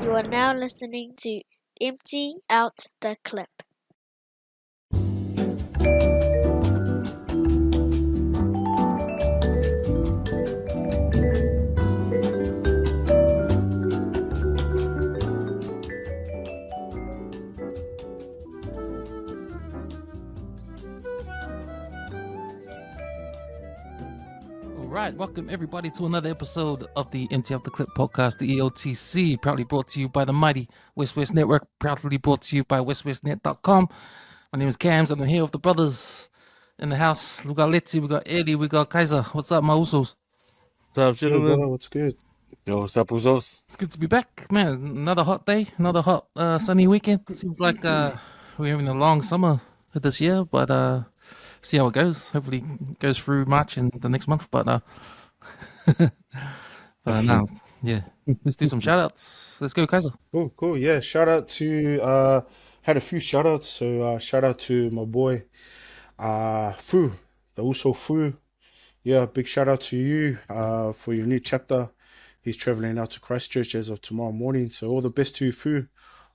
You are now listening to Empty Out the Clip. Right, welcome everybody to another episode of the Empty Out the Clip podcast, the EOTC, proudly brought to you by the mighty WesWes Network, proudly brought to you by WesWesNet.com. My name is Cams, I'm here with the brothers in the house. We got Leti, we got Eddie, we got Kaiser. What's up, my Usos? What's up, gentlemen? Yo, brother, what's good? Yo, what's up, Usos? It's good to be back, man. Another hot day, another hot sunny weekend. Seems like we're having a long summer this year, but see how it goes. Hopefully it goes through March and the next month, but now, yeah, let's do some shout outs. Let's go, Kaiser. Cool. Yeah, shout out to had a few shout outs. So shout out to my boy Fu, the Uso Fu. Yeah, big shout out to you for your new chapter. He's traveling out to Christchurch as of tomorrow morning. So all the best to you, Fu,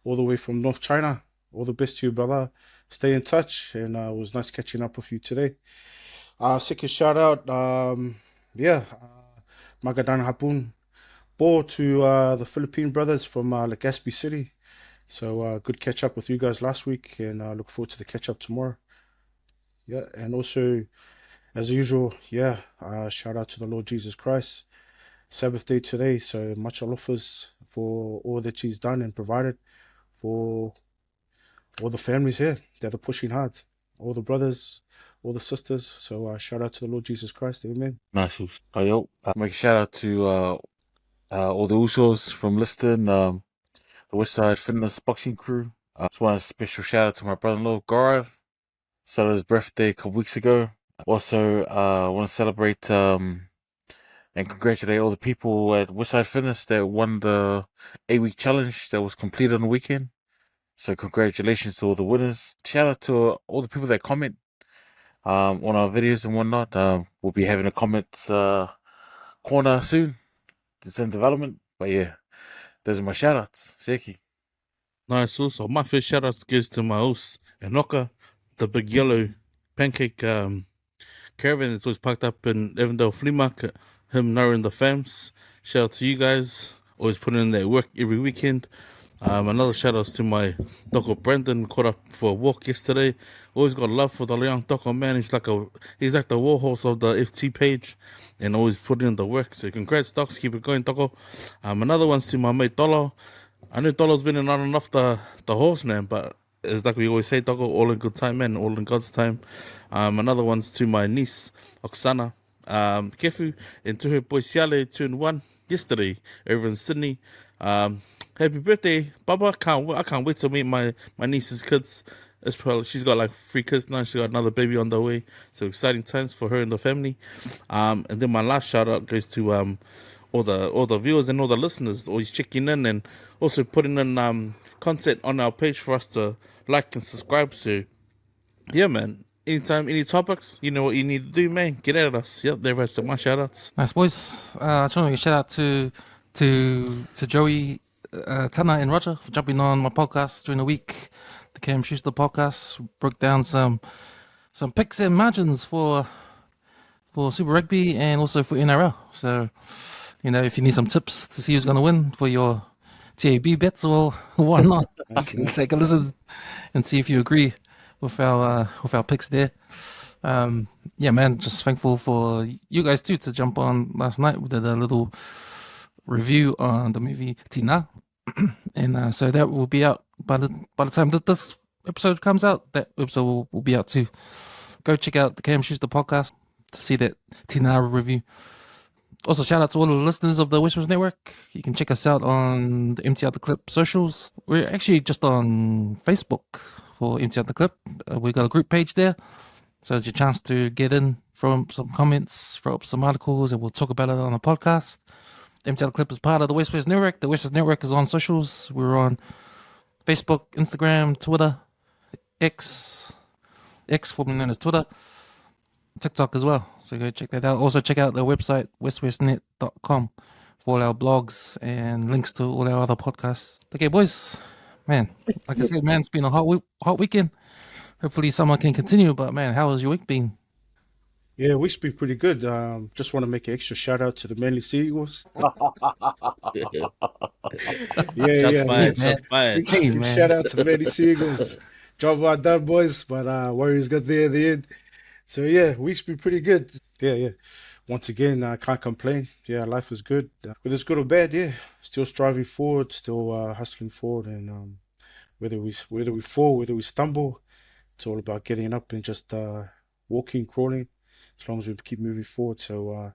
all the way from North China. All the best to you, brother. Stay in touch, and it was nice catching up with you today. Second shout out, Magandang Hapon. Ball to the Philippine brothers from Legazpi City. So good catch up with you guys last week, and I look forward to the catch up tomorrow. Yeah, and also, as usual, shout out to the Lord Jesus Christ. Sabbath day today, so much alofas for all that he's done and provided for all the families here that are pushing hard, all the brothers, all the sisters. So shout out to the Lord Jesus Christ, amen. Nice. Yo, make a shout out to all the Usos from Liston, the Westside Fitness boxing crew. Just want a special shout out to my brother-in-law, Gaurav. Celebrated his birthday a couple weeks ago. Also, want to celebrate and congratulate all the people at Westside Fitness that won the 8-week challenge that was completed on the weekend. So congratulations to all the winners. Shout out to all the people that comment on our videos and whatnot. We'll be having a comments corner soon. It's in development. But yeah, those are my shout outs. Seki. Nice. Also, my first shout outs goes to my host, Enoka, the big yellow pancake caravan that's always parked up in Avondale Flea Market. Him, Nara, and the fams. Shout out to you guys. Always putting in their work every weekend. Another shout out to my Doko Brandon, caught up for a walk yesterday. Always got love for the young Doko, man. He's like the warhorse of the FT page and always putting in the work. So congrats, Docs. Keep it going, Doko. Another one's to my mate Dolo. I know Dolo's been in on and off the horse, man, but it's like we always say, Doko, all in good time, man, all in God's time. Another one's to my niece, Oksana. Kefu, and to her boy Siale turned 1 yesterday over in Sydney. Happy birthday, Baba. I can't wait to meet my niece's kids. She's got like 3 kids now. She got another baby on the way. So exciting times for her and the family. And then my last shout out goes to all the viewers and all the listeners always checking in and also putting in content on our page for us to like and subscribe. So yeah, man. Anytime, any topics, you know what you need to do, man. Get at us. Yep, there are some my shout outs. Nice, boys. I just want to make a shout out to Joey, Tana, and Roger for jumping on my podcast during the week. The Cam Schuster podcast broke down some picks and margins for Super Rugby and also for NRL. So, you know, if you need some tips to see who's going to win for your TAB bets or whatnot, you can take a listen and see if you agree with our picks there. Yeah, man, just thankful for you guys too to jump on last night. We did a little review on the movie Tina, and so that will be out by the time that this episode comes out. That episode will be out too. Go check out the Cam Schuster podcast to see that Tina review. Also, shout out to all the listeners of the WesWes Network. You can check us out on the Empty Out the Clip socials. We're actually just on Facebook for Empty Out the Clip. We got a group page there. So it's your chance to get in, throw up some comments, throw up some articles, and we'll talk about it on the podcast. Empty Out the Clip is part of the WesWes Network. The WesWes Network is on socials. We're on Facebook, Instagram, Twitter, X formerly known as Twitter, TikTok as well. So go check that out. Also check out the website, weswesnet.com, for all our blogs and links to all our other podcasts. Okay, boys, man, like I said, man, it's been a hot weekend. Hopefully summer can continue, but man, how has your week been? Yeah, week's been pretty good. Just want to make an extra shout out to the Manly Sea Eagles. Yeah, Shots yeah, fired, man. shots fired. Hey, big man. shout out to the Manly Sea Eagles. Job well done, boys. But Warriors got there at the end. So yeah, week's been pretty good. Yeah. Once again, I can't complain. Yeah, life is good. Whether it's good or bad, yeah, still striving forward, still hustling forward, and whether we fall, whether we stumble, it's all about getting up and just walking, crawling, as long as we keep moving forward. So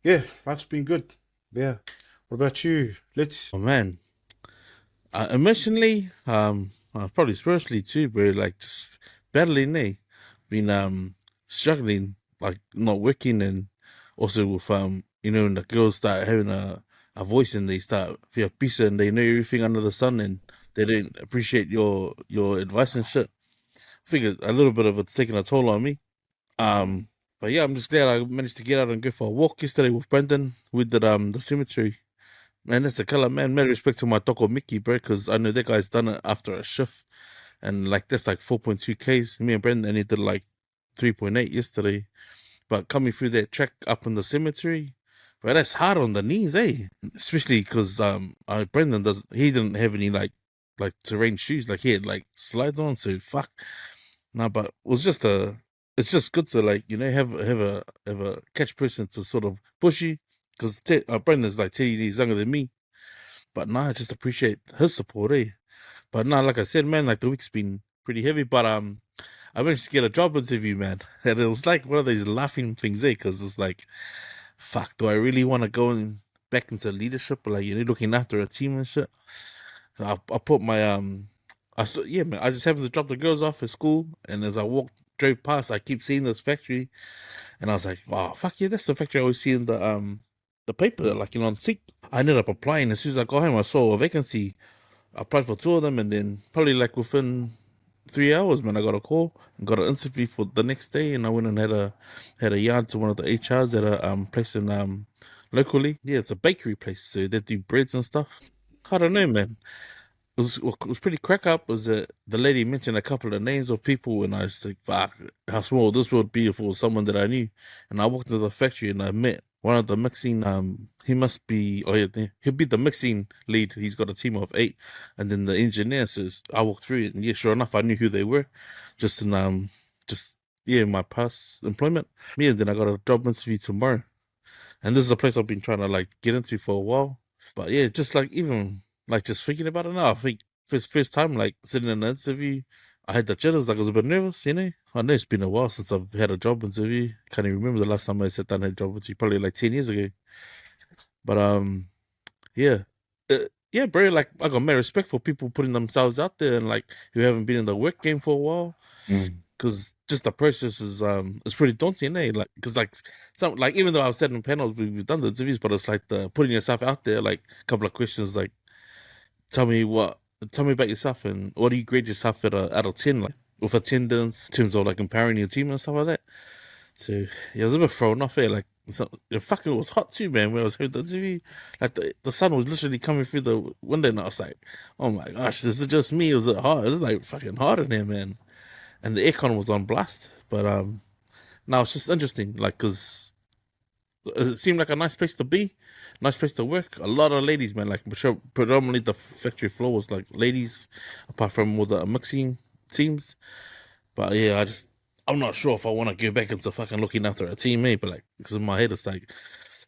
yeah, life's been good. Yeah. What about you, Let's? Oh man, emotionally, probably spiritually too, bro. Like just battling, been struggling, like not working, and also with you know, when the girls start having a voice and they start Fia Poko and they know everything under the sun and they don't appreciate your advice and shit. I think a little bit of it's taking a toll on me. But yeah, I'm just glad I managed to get out and go for a walk yesterday with Brendan. We did the cemetery. Man, that's a killer, man. Mad respect to my Toko Mickey, bro, because I know that guy's done it after a shift. And like that's like 4.2 Ks. Me and Brendan only did like 3.8 yesterday. But coming through that track up in the cemetery, bro, that's hard on the knees, eh? Especially because Brendan he didn't have any like terrain shoes, like he had like slides on, so fuck. No, but it's just good to like, you know, have a catch person to sort of push you, because Brendan's like 10 years younger than me. But I just appreciate his support, eh? But like I said, man, like the week's been pretty heavy. But I managed to get a job interview, man, and it was like one of those laughing things, eh? Because it's like, fuck, do I really want to go back into leadership, or like, you know, looking after a team and shit? I put my man, I just happened to drop the girls off at school, and as I drove past, I keep seeing this factory, and I was like, wow, fuck yeah, that's the factory I always see in the paper, like, you know, on Seek. I ended up applying. As soon as I got home, I saw a vacancy. I applied for 2 of them, and then probably like within 3 hours, man, I got a call and got an interview for the next day, and I went and had a yarn to one of the HRs at a place in locally. Yeah, it's a bakery place, so they do breads and stuff. I don't know, man. It was pretty crack up. Was that the lady mentioned a couple of names of people, and I was like, "Fuck, how small this would be if it was someone that I knew." And I walked into the factory and I met one of the mixing. He must be, he'll be the mixing lead. He's got a team of 8, and then the engineer says, I walked through it, and yeah, sure enough, I knew who they were, just in my past employment. Me, and then I got a job interview tomorrow, and this is a place I've been trying to like get into for a while. But yeah, just like even like just thinking about it now, I think first time like sitting in an interview, I had the jitters, like I was a bit nervous, you know. I know it's been a while since I've had a job interview. Can't even remember the last time I sat down and had a job interview, probably like 10 years ago. But yeah. Yeah, bro, like I got mad respect for people putting themselves out there and like who haven't been in the work game for a while. Because just the process is it's pretty daunting, eh? Like, because like some like even though I've said in panels we've done the interviews, but it's like the putting yourself out there, like a couple of questions, like tell me about yourself and what do you grade yourself out of 10, like with attendance, in terms of like empowering your team and stuff like that. So yeah, I was a bit thrown off here. Like, fucking, it was hot too, man. When I was having the interview, like the sun was literally coming through the window, and I was like, "Oh my gosh, is it just me? Or is it hot? It's like fucking hot in here, man." And the aircon was on blast. But now it's just interesting, like, cause it seemed like a nice place to be, nice place to work. A lot of ladies, man. Like, predominantly the factory floor was like ladies, apart from all the mixing teams. But yeah, I'm not sure if I want to go back into fucking looking after a team, but like, because in my head it's like,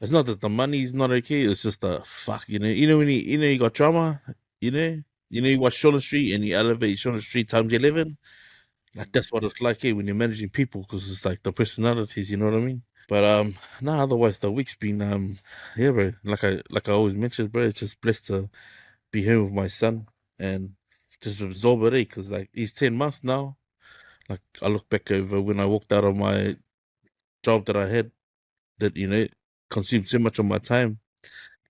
it's not that the money's not okay. It's just the fuck, you know when you got drama, you watch Shorter Street and you elevate Shorter Street times 11. Like that's what it's like, when you're managing people, because it's like the personalities, you know what I mean? But otherwise the week's been yeah, bro. Like I always mentioned, bro, it's just blessed to be home with my son and just absorb it, because like he's 10 months now. Like I look back over when I walked out of my job that I had, that consumed so much of my time.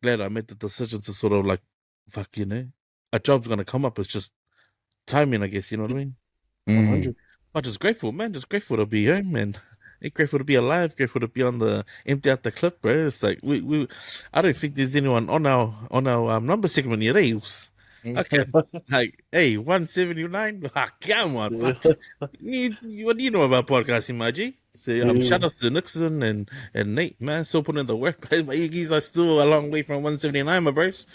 Glad I made the decision to sort of like, fuck, a job's gonna come up. It's just timing, I guess. You know what I mean? 100. But just grateful, man. Just grateful to be home, man. grateful to be alive, grateful to be on the empty out the clip, bro. It's like we I don't think there's anyone on our number segment yet, eh? Okay, like, hey, 179. Come on, fuck. What do you know about podcasting, Maji? So shout out to Nixon and Nate, man, still putting in the work. My Iggy's are still a long way from 179, my bros.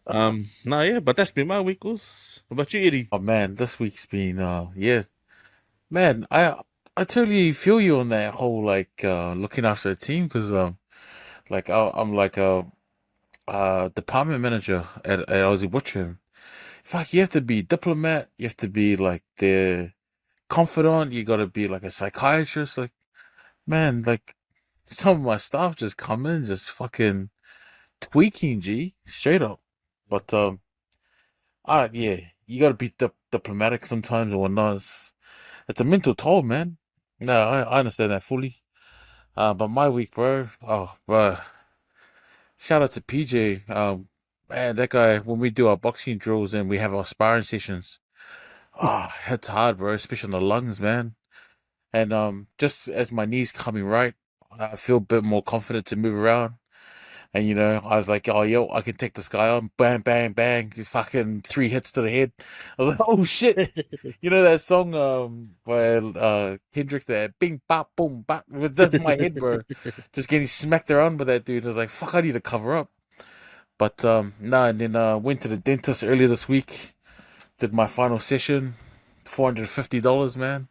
No, yeah, but that's been my week. What about you, Eddie? Oh man, this week's been yeah. Man, I totally feel you on that whole like looking after a team because like I'm like a department manager at Aussie Butcher. Fuck, you have to be diplomat, you have to be like the confidant, you gotta be like a psychiatrist. Like man, like some of my staff just come in just fucking tweaking, G, straight up. But yeah, you gotta be diplomatic sometimes or whatnot. It's a mental toll, man. No, I understand that fully. But my week, bro. Oh, bro. Shout out to PJ. Man, that guy. When we do our boxing drills and we have our sparring sessions, it's hard, bro. Especially on the lungs, man. And just as my knees coming right, I feel a bit more confident to move around. And I was like, oh yo, I can take this guy on. Bang, bang, bang. Fucking 3 hits to the head. I was like, oh shit. You know that song by Kendrick, that bing bop boom bop. That's my head, bro. Just getting smacked around by that dude. I was like, fuck, I need to cover up. But nah, and then went to the dentist earlier this week. Did my final session. $450, man.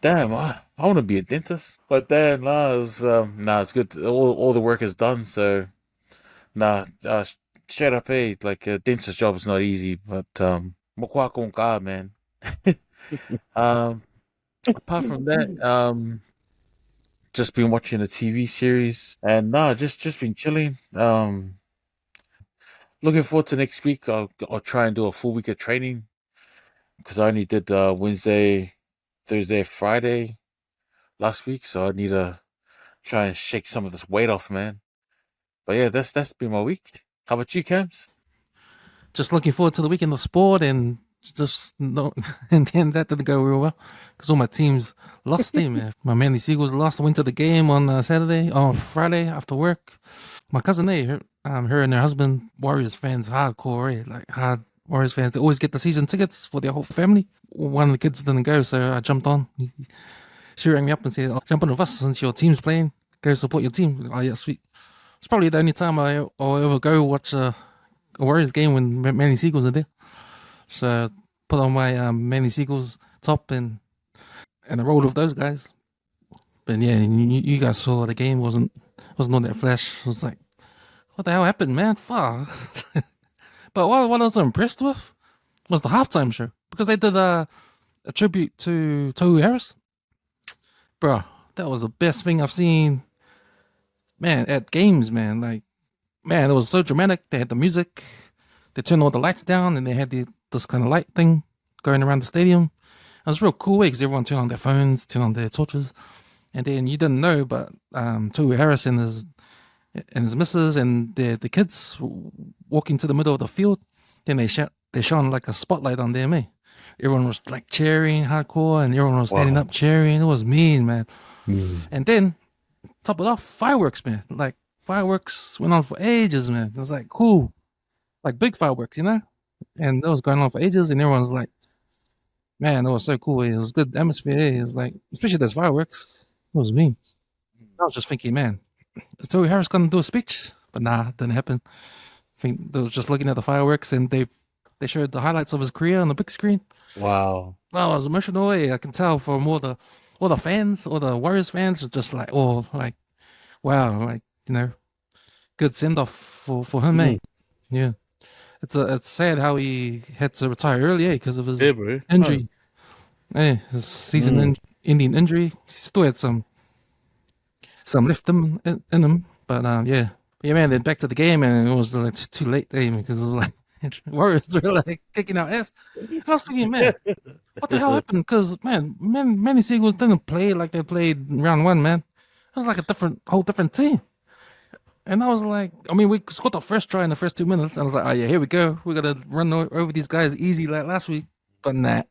Damn, I want to be a dentist. But then, it's good. All the work is done, so straight up, hey, like a dentist job is not easy, but mokwa kong ka, man. Apart from that, just been watching a TV series, and just been chilling. Looking forward to next week. I'll try and do a full week of training because I only did Wednesday, Thursday, Friday last week, so I need to try and shake some of this weight off, man. But yeah, that's been my week. How about you, Cams? Just looking forward to the weekend of sport, and just no, and then that didn't go real well because all my teams lost. Man, my Manly Seagulls lost. I went to the game on Friday after work. My cousin, her and her husband, Warriors fans, hardcore, like hard Warriors fans. They always get the season tickets for their whole family. One of the kids didn't go, so I jumped on. She rang me up and said, "I'll jump on with us since your team's playing. Go support your team." Oh yeah, sweet. It's probably the only time I'll ever go watch a Warriors game when Manly Seagulls are there. So put on my Manly Seagulls top and I rolled with those guys. But yeah, you guys saw the game wasn't all that flash. It was like, what the hell happened, man? Fuck. But what I was impressed with was the halftime show because they did a tribute to Tohu Harris. Bro, that was the best thing I've seen, man, at games, man. Like, man, it was so dramatic. They had the music, they turned all the lights down, and they had this kind of light thing going around the stadium. It was real cool because everyone turned on their phones, turned on their torches, and then you didn't know, but Tohu Harris and his missus and the kids walking to the middle of the field, then they shone like a spotlight on them, eh? Everyone was like cheering hardcore, and everyone was standing up cheering. It was mean, man. And then top it off, fireworks, man. Like fireworks went on for ages, man. It was like cool, like big fireworks, and that was going on for ages, and everyone's like, man, it was so cool. It was good atmosphere. It was like, especially those fireworks. It was mean. I was just thinking, man, is Toby Harris gonna do a speech? But nah, didn't happen. I think they was just looking at the fireworks, and they showed the highlights of his career on the big screen. Wow. Well, I was emotional. I can tell from all the fans, all the Warriors fans, was just like, like, wow, like good send off for him, eh? Yeah, it's sad how he had to retire early, because of his injury. His season-ending injury. He still had some left in him, but yeah. But yeah, man. Then back to the game, and it was like too late, because it was like Warriors were like kicking our ass. And I was thinking, man, what the hell happened? Because Manly Seagulls didn't play like they played in round one, man. It was like a whole different team. And I was like, I mean, we scored the first try in the first 2 minutes. And I was like, oh yeah, here we go. We're gonna run over these guys easy like last week. But nah,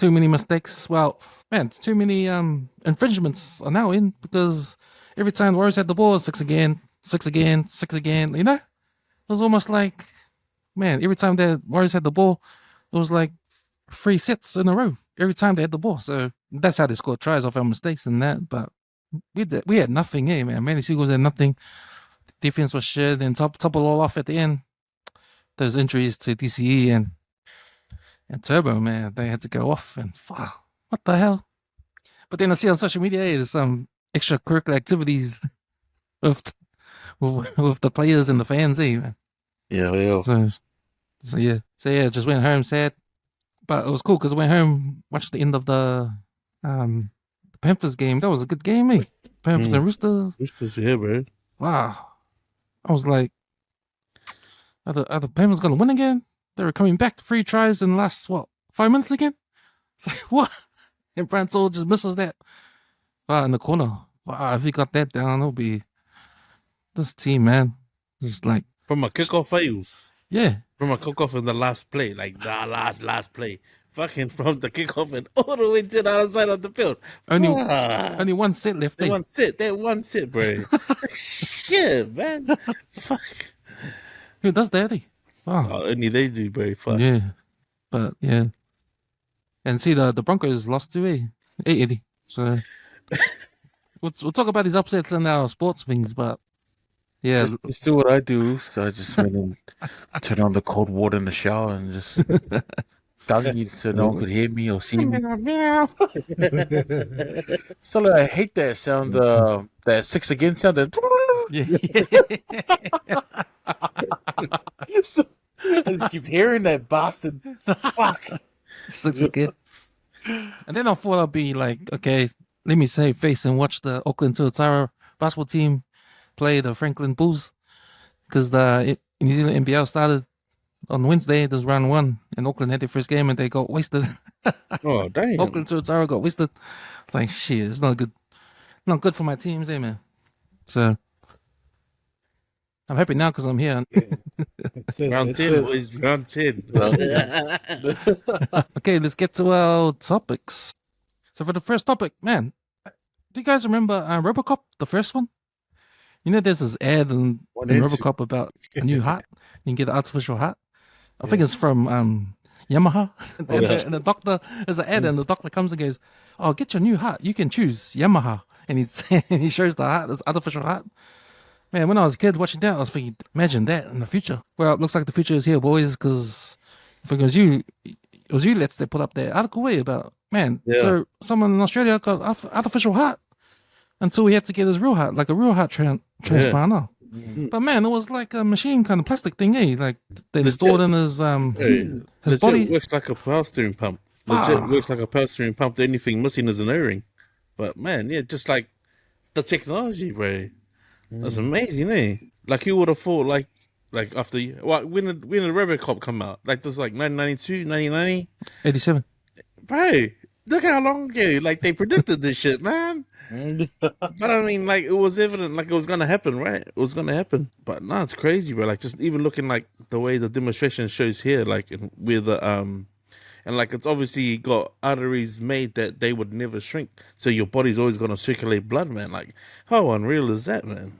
too many mistakes. Well, man, too many infringements are now in because every time the Warriors had the ball, 6 again, 6 again, 6 again. You know, it was almost like, man, every time the Warriors had the ball, it was like 3 sets in a row. Every time they had the ball, so that's how they scored tries off our mistakes and that. But we had nothing, man. Manny Seagulls had nothing. Defense was shit, and top it all off at the end. Those injuries to DCE and Turbo, man, they had to go off, and fuck, what the hell? But then I see on social media, there's some extracurricular activities with the players and the fans, man. Yeah. So yeah, just went home sad, but it was cool because I went home, watched the end of the Panthers game. That was a good game, Panthers and Roosters. Roosters, yeah, bro. Wow, I was like, are the Panthers gonna win again? They were coming back 3 tries in the last 5 minutes again. It's like what? And Bransall just misses that in the corner. Wow, if he got that down, it'll be this team, man. Just like From a kickoff fails. yeah. From a kickoff in the last play, like the last play. Fucking from the kickoff and all the way to the other side of the field. Only one set left. That one sit, bro. Shit, man. Fuck. Who does that? Wow. Oh, only they do, bro. Fuck. Yeah, but yeah. And see, the Broncos lost to Eddie. So we'll talk about these upsets and our sports things, but yeah. Just do what I do. So I just went and turned on the cold water in the shower and just duggy so no one could hear me or see me. So I hate that sound, that 6 again sound. So, I just keep hearing that bastard. Fuck. 6 again. And then I thought I'd be like, okay, let me save face and watch the Auckland Tuatara basketball team play the Franklin Bulls because the New Zealand NBL started on Wednesday. There's round 1, and Auckland had their first game and they got wasted. Oh, damn. Auckland Tuatara got wasted. It's like shit. It's not good for my teams, man. So I'm happy now because I'm here. Round 10, boys. Round 10. Okay, let's get to our topics. So for the first topic, man, do you guys remember Robocop, the first one? You know, there's this ad in Robocop about a new heart. You can get an artificial heart. I think it's from Yamaha. And the doctor, there's an ad, and the doctor comes and goes, "Oh, get your new heart. You can choose Yamaha." And he shows the heart, this artificial heart. Man, when I was a kid watching that, I was thinking, imagine that in the future. Well, it looks like the future is here, boys, because I think it was you, Let's, that put up that article about, man, so someone in Australia got artificial heart until he had to get his real heart, like a real heart transplant. But man, it was like a machine kind of plastic thing, like they stored in his body. It works like a power steering pump. Legit works like a power steering pump. The only thing missing is an O-ring. But man, yeah, just like the technology, bro. That's amazing, Like you would have thought, like after when did Robocop come out? Like this, like 1992, 1990, 87. Bro, look how long ago. Like they predicted this shit, man. But I mean, like it was evident, like it was gonna happen, right? It was gonna happen. But no, it's crazy, bro. Like just even looking like the way the demonstration shows here, like with the and like it's obviously got arteries made that they would never shrink, so your body's always gonna circulate blood, man. Like how unreal is that, man?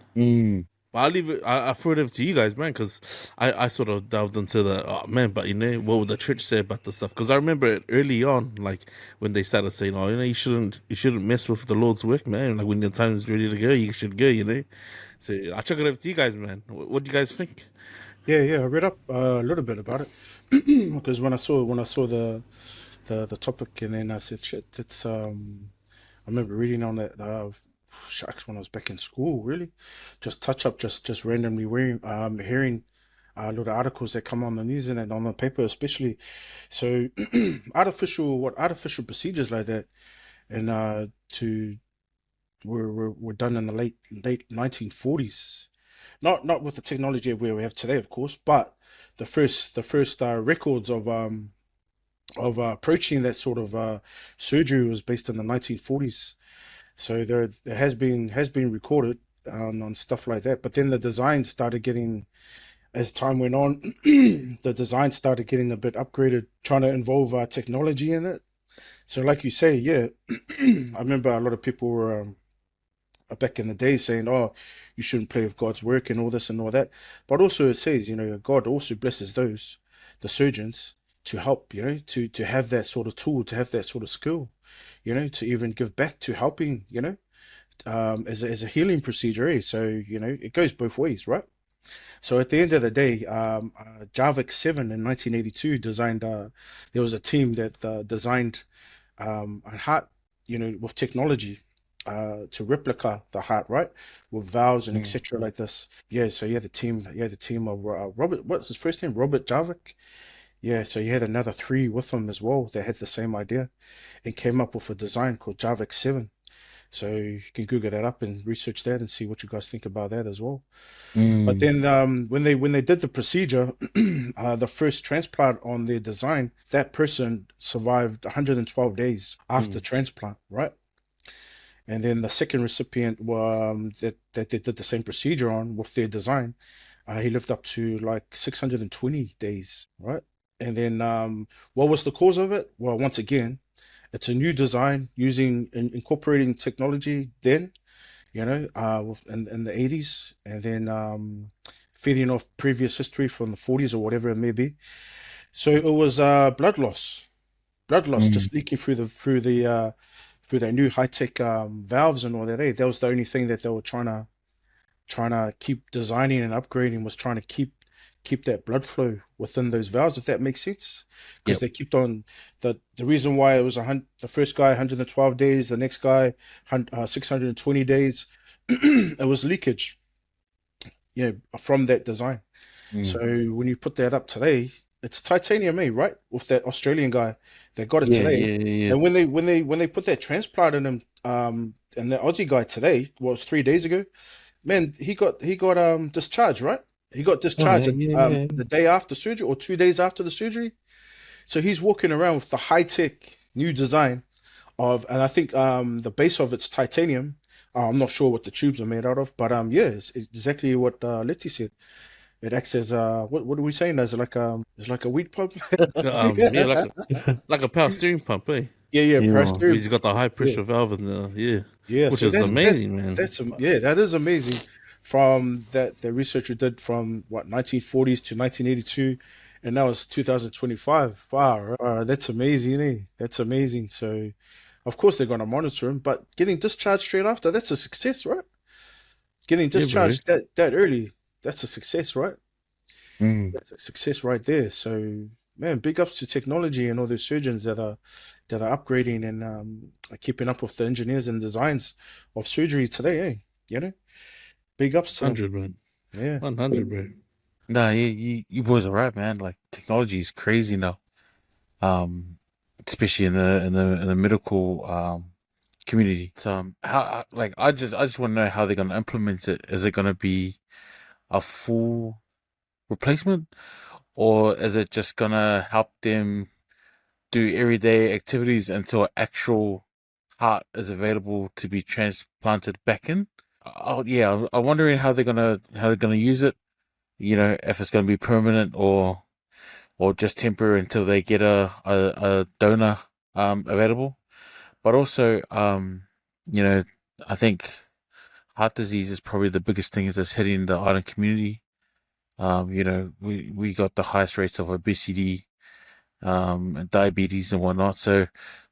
But I'll leave it. I throw it over to you guys, man, because I sort of delved into the but you know what would the church say about this stuff? Because I remember it early on, like when they started saying, "Oh, you know, you shouldn't mess with the Lord's work, man. Like when the time's ready to go, you should go." You know. So I chuck it over to you guys, man. What do you guys think? Yeah, I read up a little bit about it because when I saw the topic, and then I said, "Shit, it's." I remember reading on that. Shucks, when I was back in school, really, just touch up, just randomly hearing a lot of articles that come on the news and on the paper, especially. So, artificial procedures like that, and were done in the late 1940s. Not with the technology where we have today, of course, but the first records of approaching that sort of surgery was based in the 1940s. So there has been recorded on stuff like that. But then the design started getting, as time went on, the design started getting a bit upgraded, trying to involve technology in it. So like you say, yeah, I remember a lot of people were back in the day saying, "Oh, you shouldn't play with God's work and all this and all that." But also it says, God also blesses those, the surgeons, to help, to have that sort of tool, to have that sort of skill, to even give back to helping, as a healing procedure. So it goes both ways, right? So at the end of the day, Javik 7 in 1982 designed. There was a team that designed a heart, with technology, to replica the heart, right, with valves and etc. like this. Yeah, so the team of Robert. What's his first name? Robert Javik. Yeah, so you had another three with him as well that had the same idea and came up with a design called Javik 7. So you can Google that up and research that and see what you guys think about that as well. But then when they did the procedure, the first transplant on their design, that person survived 112 days after transplant, right? And then the second recipient, that they did the same procedure on with their design, he lived up to like 620 days, right? And then what was the cause of it? Well, once again, it's a new design using incorporating technology then, in the 80s, and then feeding off previous history from the 40s or whatever it may be. So it was blood loss, just leaking through their new high tech valves and all that. That was the only thing that they were trying to keep designing and upgrading, was trying to keep that blood flow within those valves, if that makes sense. Because they kept on the reason why it was the first guy 112 days, the next guy 620 days. It was leakage, from that design. So when you put that up today, it's titanium, right? With that Australian guy that got it today. Yeah. And when they put that transplant in him, and the Aussie guy today, what was 3 days ago, man, he got discharged, right? He got discharged the day after surgery or 2 days after the surgery. So he's walking around with the high tech new design and I think the base of it's titanium. I'm not sure what the tubes are made out of, but yeah, it's exactly what Leti said. It acts as what are we saying? As it's like a weed pump. Yeah, like a power steering pump, eh? Yeah, power Yeah. steering. He's got the high pressure valve in the Yeah, which so is amazing, man. that is amazing. From that, the researcher did from what 1940s to 1982, and now it's 2025. Wow, that's amazing, eh? That's amazing. So, of course, they're gonna monitor him, but getting discharged straight after, that's a success, right? Getting Yeah, bro. discharged that early, that's a success, right? Mm. That's a success right there. So, man, big ups to technology and all those surgeons that are upgrading and are keeping up with the engineers and designs of surgery today, eh? Big ups to them. 100, man. Yeah. 100, bro. Nah, you boys are right, man. Like technology is crazy now. Especially in the medical community. So like I just want to know how they're gonna implement it. Is it gonna be a full replacement, or is it just gonna help them do everyday activities until actual heart is available to be transplanted back in? Oh yeah, I'm wondering how they're gonna use it. If it's gonna be permanent or just temporary until they get a donor available. But also, I think heart disease is probably the biggest thing that's hitting the island community. We got the highest rates of obesity, and diabetes and whatnot. So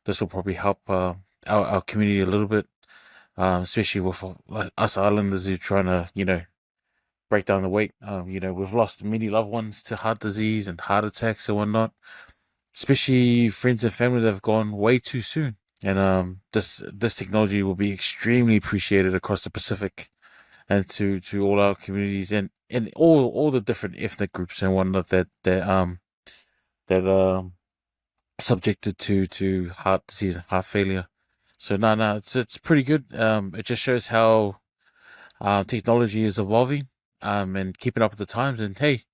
this will probably help our community a little bit, especially with like us islanders who are trying to break down the weight. We've lost many loved ones to heart disease and heart attacks and whatnot, especially friends and family that have gone way too soon. And this technology will be extremely appreciated across the Pacific and to all our communities and all the different ethnic groups and whatnot that subjected to heart disease and heart failure. So no, it's pretty good. It just shows how technology is evolving and keeping up with the times. And hey,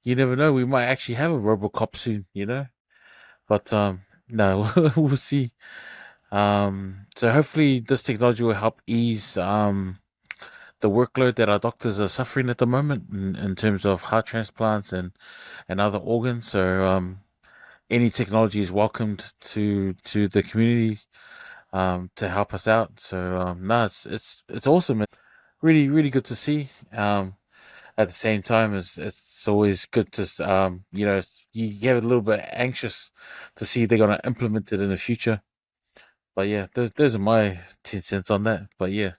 you never know, we might actually have a RoboCop soon. But no, we'll see. So hopefully this technology will help ease the workload that our doctors are suffering at the moment in terms of heart transplants and other organs. So any technology is welcomed to the community to help us out. So no, it's awesome. It's really really good to see. At the same time, it's always good to you get a little bit anxious to see they're gonna implement it in the future. But yeah, those are my 10 cents on that. But yeah,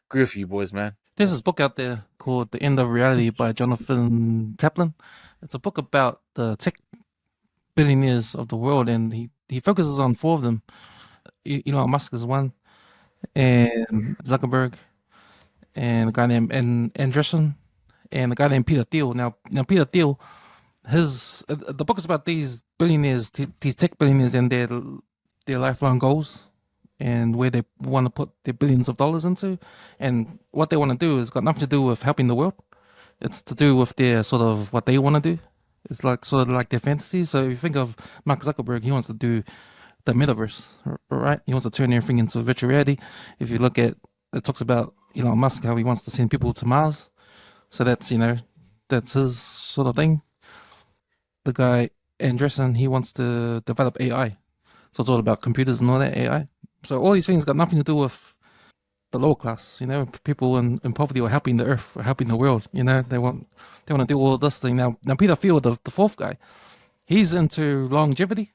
agree with you boys, man. There's this book out there called The End of Reality by Jonathan Taplin. It's a book about the tech billionaires of the world, and he focuses on 4 of them. Elon Musk is one, and Zuckerberg, and a guy named Andreessen, and a guy named Peter Thiel. Now Peter Thiel, the book is about these billionaires, these tech billionaires, and their lifelong goals, and where they want to put their billions of dollars into, and what they want to do has got nothing to do with helping the world. It's to do with their sort of what they want to do. It's like sort of like their fantasies. So if you think of Mark Zuckerberg, he wants to do the metaverse, right? He wants to turn everything into virtual reality. If you look at, it talks about Elon Musk, how he wants to send people to Mars. So that's, that's his sort of thing. The guy, Andreessen, he wants to develop AI. So it's all about computers and all that AI. So all these things got nothing to do with the lower class, people in poverty or helping the earth or helping the world. They want to do all this thing. Now Peter Thiel, the 4th guy, he's into longevity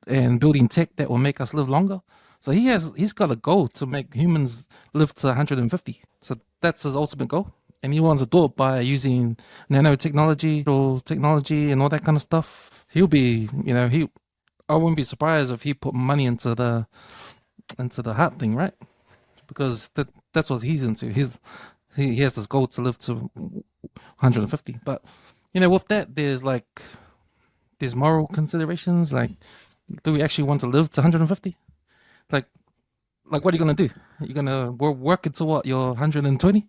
and building tech that will make us live longer. So he's got a goal to make humans live to 150. So that's his ultimate goal. And he wants to do it by using nanotechnology or technology and all that kind of stuff. He'll be, I wouldn't be surprised if he put money into the heart thing, right? Because that's what he's into. He has this goal to live to 150. But with that, there's moral considerations. Like, do we actually want to live to 150? Like what are you gonna do? You're gonna work until what? You're 120,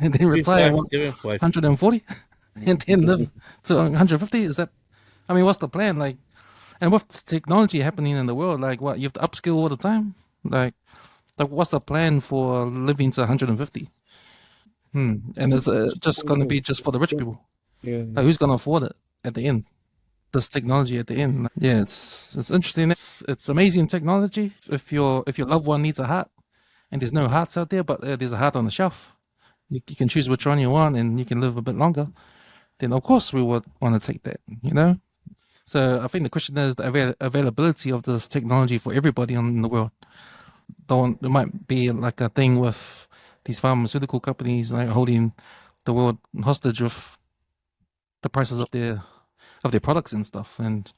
and then retire 140, and then live to 150? Is that? I mean, what's the plan? Like, and with technology happening in the world, like, what, you have to upskill all the time? Like what's the plan for living to 150? And it's just going to be just for the rich people. Yeah. Like, who's going to afford it at the end? This technology at the end. Yeah, it's interesting. It's amazing technology. If your loved one needs a heart, and there's no hearts out there, but there's a heart on the shelf, you can choose which one you want, and you can live a bit longer. Then of course we would want to take that. So I think the question is the availability of this technology for everybody in the world. There might be like a thing with these pharmaceutical companies like holding the world hostage with the prices of their products and stuff, and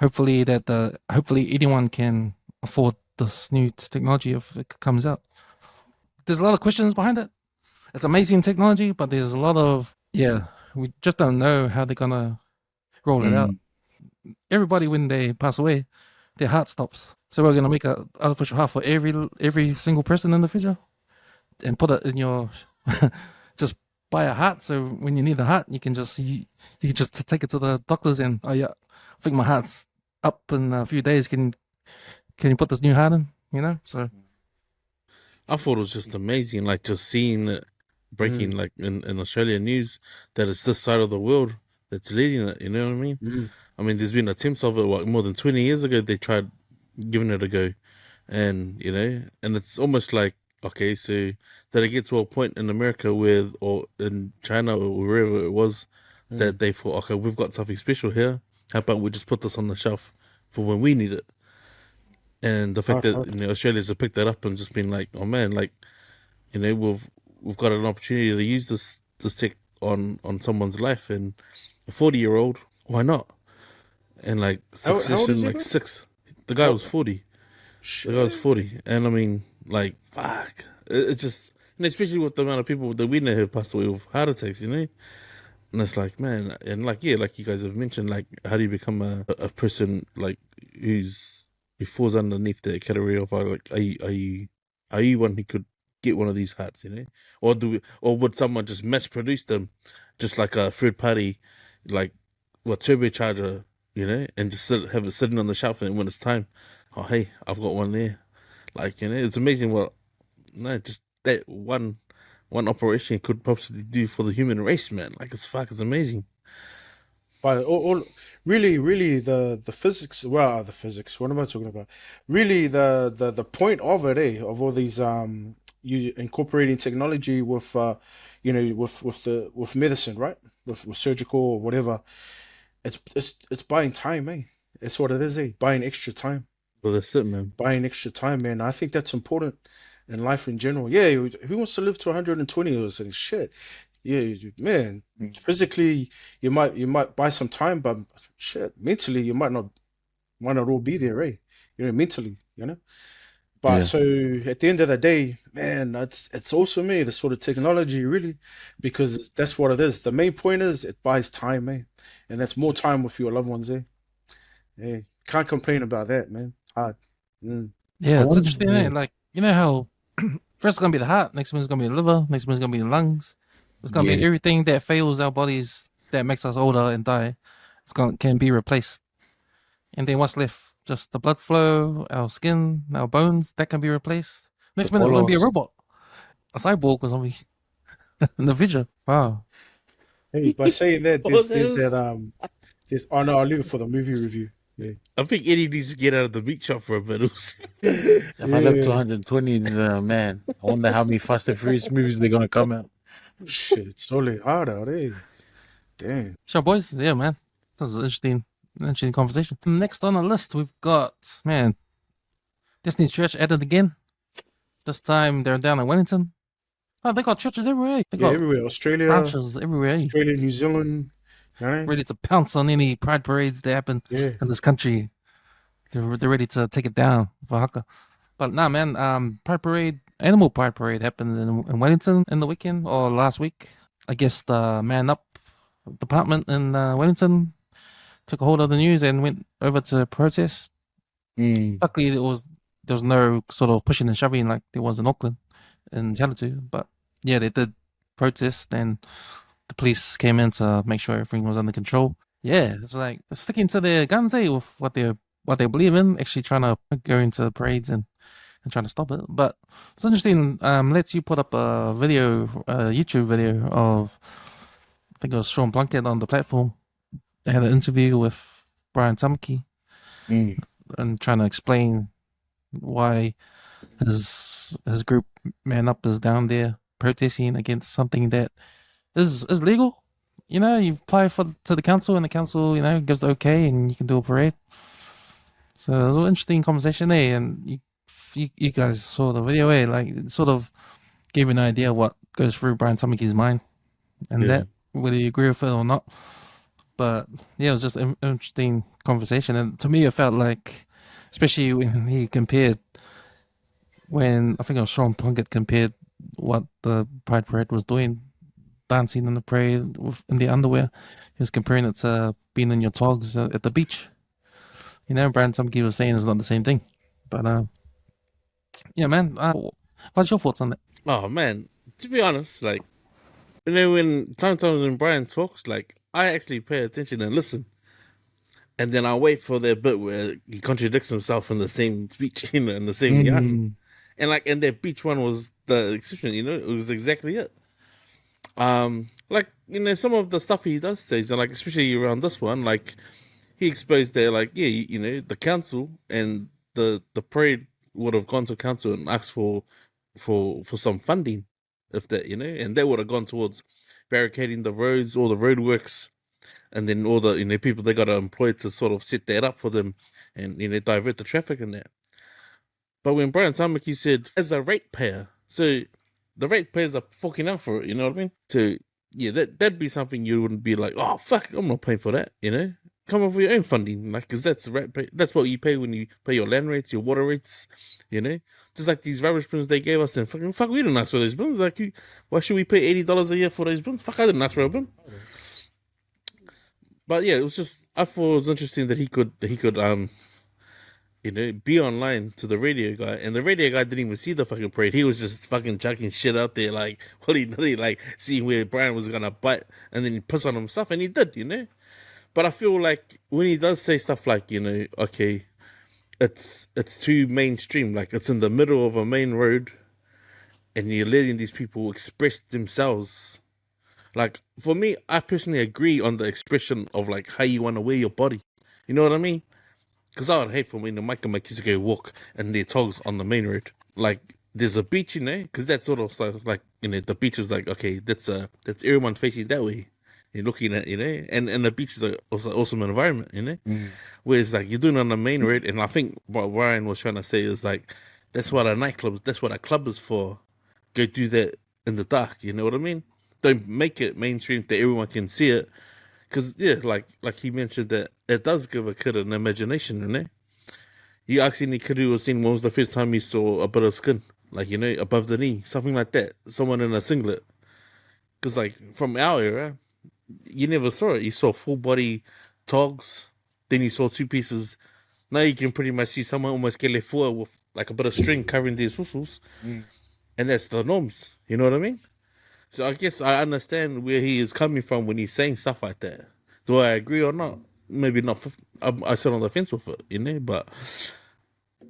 hopefully anyone can afford this new technology if it comes out. There's a lot of questions behind it. It's amazing technology, but there's a lot of we just don't know how they're gonna roll it out. Everybody, when they pass away, their heart stops. So we're gonna make an artificial heart for every single person in the future, and put it in your just buy a heart. So when you need a heart, you can just take it to the doctors and, oh yeah, I think my heart's up in a few days. Can you put this new heart in? So I thought it was just amazing, like just seeing it breaking, like in Australian news, that it's this side of the world that's leading it. You know what I mean? I mean, there's been attempts of it. More than 20 years ago, they tried giving it a go, and and it's almost like, okay, so did it get to a point in America or in China or wherever it was that they thought, okay, we've got something special here. How about we just put this on the shelf for when we need it? And the fact that Australians have picked that up and just been like, oh man, like, we've got an opportunity to use this tech on someone's life, and a 40-year-old, why not? And like succession, like 6. The guy was 40. Shit. The guy was 40, and I mean, like, fuck. It's just, especially with the amount of people that we know who have passed away with heart attacks, And it's like, man, and like, yeah, like you guys have mentioned, like, how do you become a person like who falls underneath the category of, like, are you one who could get one of these hats, or would someone just mass produce them, just like a third party, like turbocharger, and just have it sitting on the shelf, and when it's time, oh hey, I've got one there, like, it's amazing what just that one operation could possibly do for the human race, man. Like, it's amazing. But really the physics, well, the physics, what am I talking about? Really the point of it, of all these you incorporating technology with with medicine, right? With surgical or whatever. It's buying time, eh? That's what it is, eh? Buying extra time. Well, that's it, man. Buying extra time, man. I think that's important in life in general. Yeah, who wants to live to 120 or something? Shit. Yeah, man. Physically, you might buy some time, but shit, mentally, you might not all be there, eh? Mentally, But Yeah. so at the end of the day, man, it's also me, the sort of technology, really, because that's what it is. The main point is it buys time, eh? And that's more time with your loved ones, eh? Hey, can't complain about that, man. Hard. Yeah, I it's wonder, interesting, eh? Like, you know how first it's gonna be the heart, next one's gonna be the liver, next one's gonna be the lungs. It's gonna be Yeah. everything that fails our bodies that makes us older and die. Can be replaced. And then what's left? Just the blood flow, our skin, our bones, that can be replaced. Next minute, we're gonna be a bolos. robot, a cyborg or something in the future. Wow. Hey, by saying that, Oh, there's that those- oh no, I'll leave it for the movie review. Yeah. I think Eddie needs to get out of the meat shop for a bit. If I live to Yeah. 120, man, I wonder how many Fast and Furious movies they're gonna come out. Shit, it's totally hard out, eh? Damn. So, boys, yeah, man, this is an interesting conversation. Next on the list, we've got Disney Church added again. This time they're down in Wellington. Oh, they got churches everywhere. They Yeah, got everywhere. Australia, branches everywhere. Australia, New Zealand, Ready to pounce on any pride parades that happen yeah. in this country. They're ready to take it down for haka. But nah, man. Pride parade, animal pride parade happened in Wellington in the weekend or last week. I guess the Man Up department in Wellington took a hold of the news and went over to protest. Luckily, there was no sort of pushing and shoving like there was in Auckland and Halatu. But yeah, they did protest, and the police came in to make sure everything was under control. Yeah, it's like sticking to their guns, with what they believe in. Actually, trying to go into parades and trying to stop it. But it's interesting. Let's you put up a video, a YouTube video of I think it was Sean Plunkett on the platform. They had an interview with Brian Tamaki and trying to explain why his group Man Up is down there protesting against something that is legal. You apply to the council and the council, gives the okay and you can do a parade. So it was an interesting conversation there, and you guys saw the video, like it sort of gave you an idea what goes through Brian Tamaki's mind, and Yeah. that whether you agree with it or not. But yeah, it was just an interesting conversation, and to me, it felt like, especially when he compared, when I think it was Sean Plunkett compared what the Pride Parade was doing, dancing in the parade in the underwear. He was comparing it to being in your togs at the beach. Brian Tamaki was saying it's not the same thing, but yeah, man. What's your thoughts on that? Oh man, to be honest, like when sometimes when Brian talks, like I actually pay attention and listen, and then I wait for the bit where he contradicts himself in the same speech, in the same yarn, and and that beach one was the exception, it was exactly it. Some of the stuff he does say, so like especially around this one, like he exposed there, like the council and the parade would have gone to council and asked for some funding, if that, and they would have gone towards barricading the roads, all the roadworks, and then all the people they got to employ to sort of set that up for them and divert the traffic in that. But when Brian Tamaki said as a ratepayer, so the ratepayers are forking out for it, you know what I mean? So yeah, that'd be something you wouldn't be like, oh fuck, I'm not paying for that, Come up with your own funding, like, because that's that's what you pay when you pay your land rates, your water rates, Just like these rubbish bins they gave us, and fuck, we didn't ask for those bins. Like, why should we pay $80 a year for those bins? Fuck, I didn't ask for a bin. But yeah, it was just, I thought it was interesting that he could be online to the radio guy, and the radio guy didn't even see the fucking parade. He was just fucking chucking shit out there, like willy-nilly, like seeing where Brian was gonna bite, and then he piss on himself, and he did, But I feel like when he does say stuff like, okay, it's too mainstream, like it's in the middle of a main road, and you're letting these people express themselves, Like for me, I personally agree on the expression of like how you want to wear your body. You know what I mean? Because I would hate for when the Mike and my kids go walk and their togs on the main road. Like there's a beach, you know, because that's sort of like you know the beach is like okay, that's everyone facing that way. You're looking at, you know, and the beach is also awesome environment, you know. Whereas like you're doing it on the main road, and I think what Ryan was trying to say is like that's what a club is for. Go do that in the dark, you know what I mean? Don't make it mainstream that everyone can see it. Because yeah, like he mentioned that it does give a kid an imagination, you know. You ask any kid who was seen when was the first time you saw a bit of skin, like you know, above the knee, something like that. Someone in a singlet. Because like from our era, you never saw it. You saw full body togs, then you saw two pieces. Now you can pretty much see someone almost get left with like a bit of string covering their susus, and that's the norms. You know what I mean? So I guess I understand where he is coming from when he's saying stuff like that. Do I agree or not? Maybe not. I sit on the fence with it, you know. But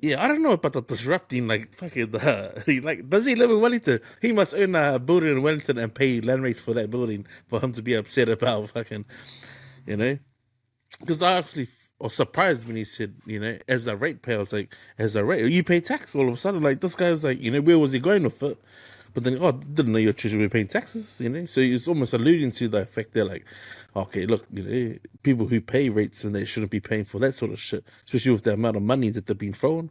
yeah, I don't know about the disrupting. Like fucking, like does he live in Wellington? He must own a building in Wellington and pay land rates for that building for him to be upset about fucking, you know. Because I actually was surprised when he said, you know, as a ratepayer, I was like, as a rate, you pay tax all of a sudden. Like this guy's like, you know, where was he going with it? But then, oh, didn't know your children were paying taxes, you know? So it's almost alluding to the fact they're like, okay, look, you know, people who pay rates and they shouldn't be paying for that sort of shit, especially with the amount of money that they're being thrown.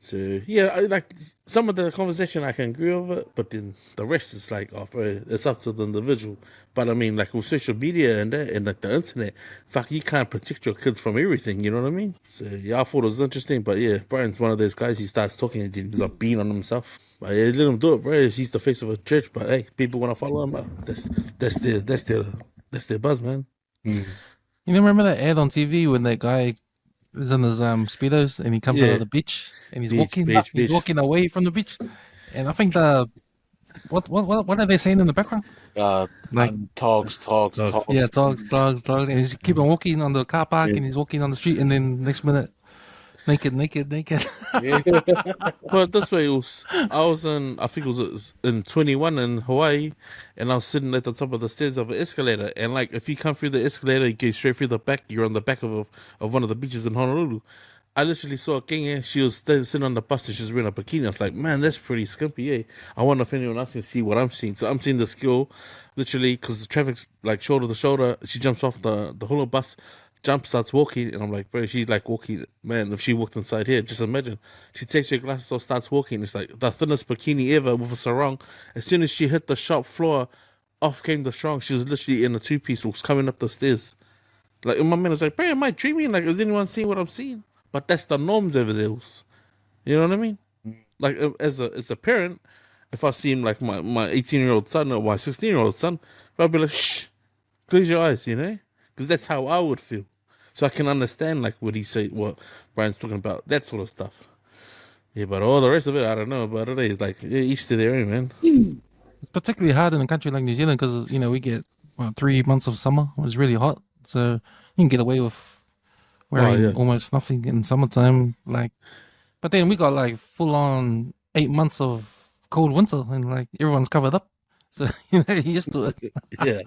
So, yeah, I like some of the conversation I can agree with it, but then the rest is like, oh, bro, it's up to the individual. But I mean, like with social media and that, and like the internet, fuck, you can't protect your kids from everything, you know what I mean? So, yeah, I thought it was interesting, but yeah, Brian's one of those guys, he starts talking and he's like being on himself. But yeah, let him do it, bro. He's the face of a church, but hey, people want to follow him, but that's their buzz, man. You remember that ad on TV when that guy is in his speedos and he comes out Yeah. of the beach and he's Beach. walking away from the beach, and I think what are they saying in the background? Like Togs. yeah, togs, and he's keeping walking on the car park and he's walking on the street, and then next minute, naked. But this way, I was in, I think it was in 21 in Hawaii, and I was sitting at the top of the stairs of an escalator. And like, if you come through the escalator, you go straight through the back. You're on the back of one of the beaches in Honolulu. I literally saw a Kenya. She was sitting on the bus and she was wearing a bikini. I was like, man, that's pretty skimpy. Eh? I wonder if anyone else can see what I'm seeing. So I'm seeing this girl, literally, because the traffic's like shoulder to shoulder. She jumps off the hula bus, starts walking, and I'm like, bro, she's like walking. Man, if she walked inside here, just imagine. She takes her glasses off, starts walking. It's like the thinnest bikini ever with a sarong. As soon as she hit the shop floor, off came the sarong. She was literally in a two-piece, was coming up the stairs. Like, and my man was like, bro, am I dreaming? Like, is anyone seeing what I'm seeing? But that's the norms over there. You know what I mean? Like, as a parent, if I see him like my 18-year-old son or my 16-year-old son, I'd be like, shh, close your eyes, you know? Because that's how I would feel. So I can understand like what Brian's talking about, that sort of stuff. Yeah, but all the rest of it, I don't know. But it is like each to their own, man. It's particularly hard in a country like New Zealand because you know we get 3 months of summer when it's really hot, so you can get away with wearing almost nothing in summertime. Like, but then we got like full on 8 months of cold winter, and like everyone's covered up, so you know you're used to it. Yeah.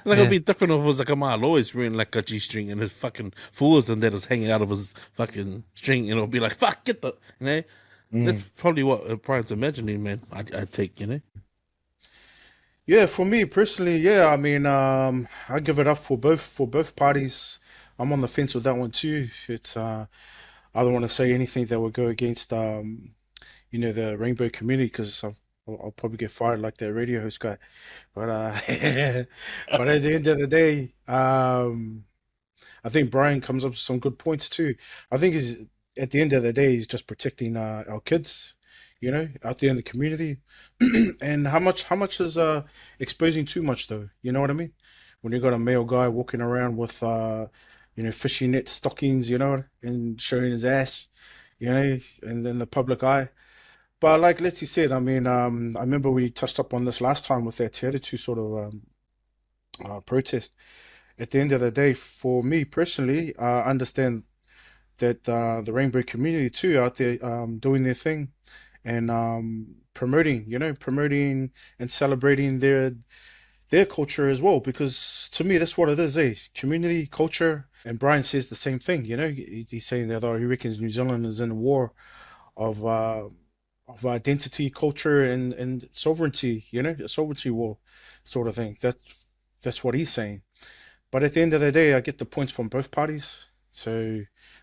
Like it'd be different if it was like a man always wearing like a G-string and his fucking fools and that is hanging out of his fucking string, and it'll be like, fuck, get the, you know? That's probably what Brian's imagining, man. I take, you know? Yeah, for me personally, yeah, I mean, I give it up for both parties. I'm on the fence with that one too. It's I don't want to say anything that would go against you know, the rainbow community because I'll probably get fired like that radio host guy. But but at the end of the day, I think Brian comes up with some good points too. I think he's at the end of the day, he's just protecting our kids, you know, out there in the community. And how much is exposing too much though? You know what I mean? When you got a male guy walking around with you know, fishing net stockings, you know, and showing his ass, you know, and then the public eye. But like Leti said, I mean, I remember we touched up on this last time with that Te sort of protest. At the end of the day, for me personally, I understand that the rainbow community too out there doing their thing and promoting and celebrating their culture as well, because to me that's what it is, community culture. And Brian says the same thing, he's saying that he reckons New Zealand is in a war of identity, culture, and sovereignty, a sovereignty war sort of thing. That's what he's saying. But at the end of the day, I get the points from both parties. So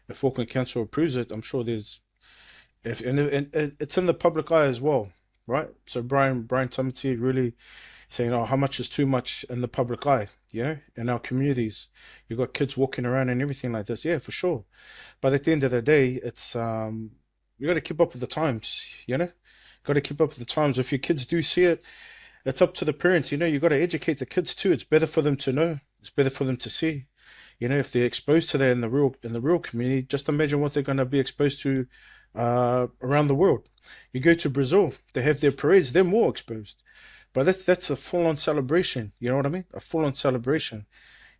if Auckland Council approves it, I'm sure there's and it's in the public eye as well, right? So Brian Tamati really saying, oh, how much is too much in the public eye, in our communities. You've got kids walking around and everything like this. Yeah, for sure. But at the end of the day, it's you got to keep up with the times, got to keep up with the times. If your kids do see it, it's up to the parents, you got to educate the kids too. It's better for them to know. It's better for them to see. If they're exposed to that in the real community, just imagine what they're going to be exposed to around the world. You go to Brazil, they have their parades, they're more exposed. But that's a full-on celebration. You know what I mean? A full-on celebration.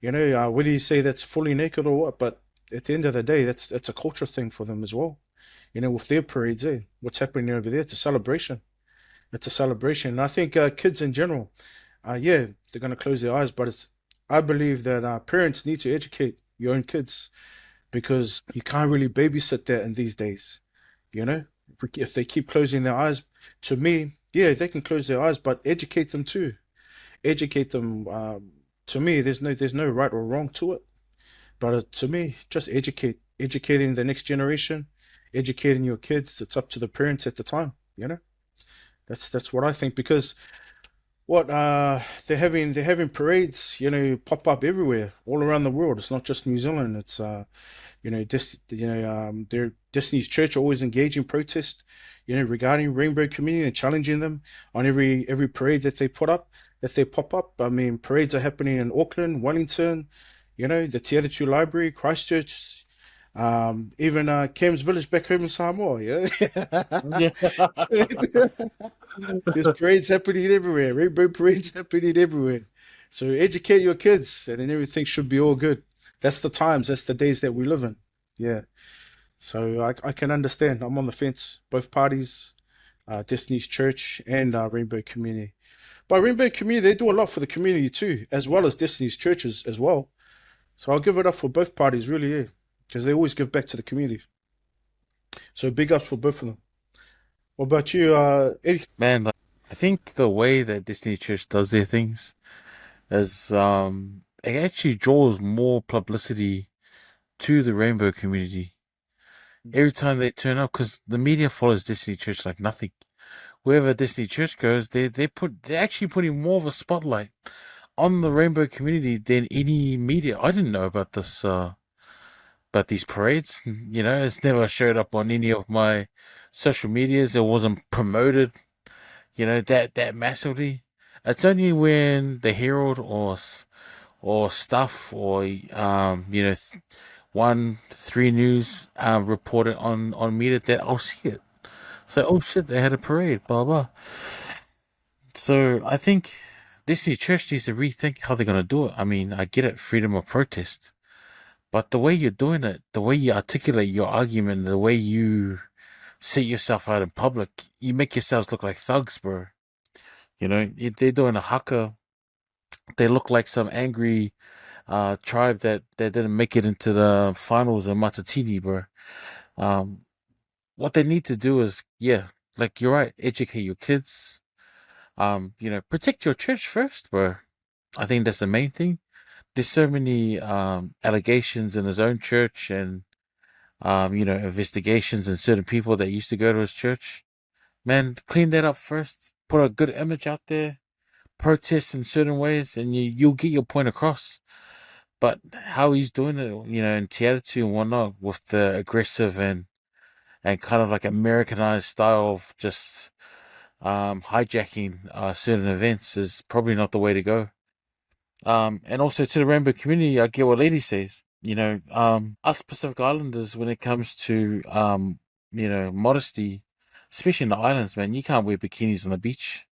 Whether you say that's fully naked or what, but at the end of the day, that's a culture thing for them as well. With their parades, what's happening over there? It's a celebration. It's a celebration. And I think kids in general, yeah, they're going to close their eyes, but I believe that parents need to educate your own kids, because you can't really babysit that in these days. If they keep closing their eyes, to me, yeah, they can close their eyes, but educate them too. Educate them. To me, there's no right or wrong to it, but to me, just educating the next generation, educating your kids. It's up to the parents at the time. That's what I think, because what they're having parades, pop up everywhere, all around the world. It's not just New Zealand. It's their Disney's church are always engaging protest, regarding rainbow community and challenging them on every parade that they pop up. I mean, parades are happening in Auckland, Wellington, the Te Atatu Library, Christchurch, even Cam's Village back home in Samoa. There's parades happening everywhere, rainbow parades happening everywhere. So educate your kids, and then everything should be all good. That's the times, that's the days that we live in. Yeah. So I can understand. I'm on the fence. Both parties, Destiny's Church and Rainbow Community. But Rainbow Community, they do a lot for the community too, as well as Destiny's churches as well. So I'll give it up for both parties, really, yeah, because they always give back to the community. So big ups for both of them. What about you, Eddie? Man, I think the way that Disney Church does their things is it actually draws more publicity to the rainbow community every time they turn up, because the media follows Disney Church like nothing. Wherever Disney Church goes, they're actually putting more of a spotlight on the rainbow community than any media. I didn't know about this about these parades. It's never showed up on any of my social medias. It wasn't promoted, that massively. It's only when the Herald or Stuff or 1-3 News report it on media that I'll see it. So, oh shit, they had a parade, blah blah. So I think Disney Church needs to rethink how they're gonna do it. I mean, I get it, freedom of protest, but the way you're doing it, the way you articulate your argument, the way you set yourself out in public, you make yourselves look like thugs, bro. They're doing a haka. They look like some angry tribe that didn't make it into the finals in Matatini, bro. What they need to do is, yeah, like you're right, educate your kids. Protect your church first, bro. I think that's the main thing. There's so many allegations in his own church and investigations and certain people that used to go to his church. Man, clean that up first. Put a good image out there. Protest in certain ways, and you'll get your point across. But how he's doing it, in Te Atatu and whatnot, with the aggressive and kind of like Americanized style of just hijacking certain events is probably not the way to go. And also to the rainbow community, I get what Leti says. Us Pacific Islanders, when it comes to modesty, especially in the islands, man, you can't wear bikinis on the beach.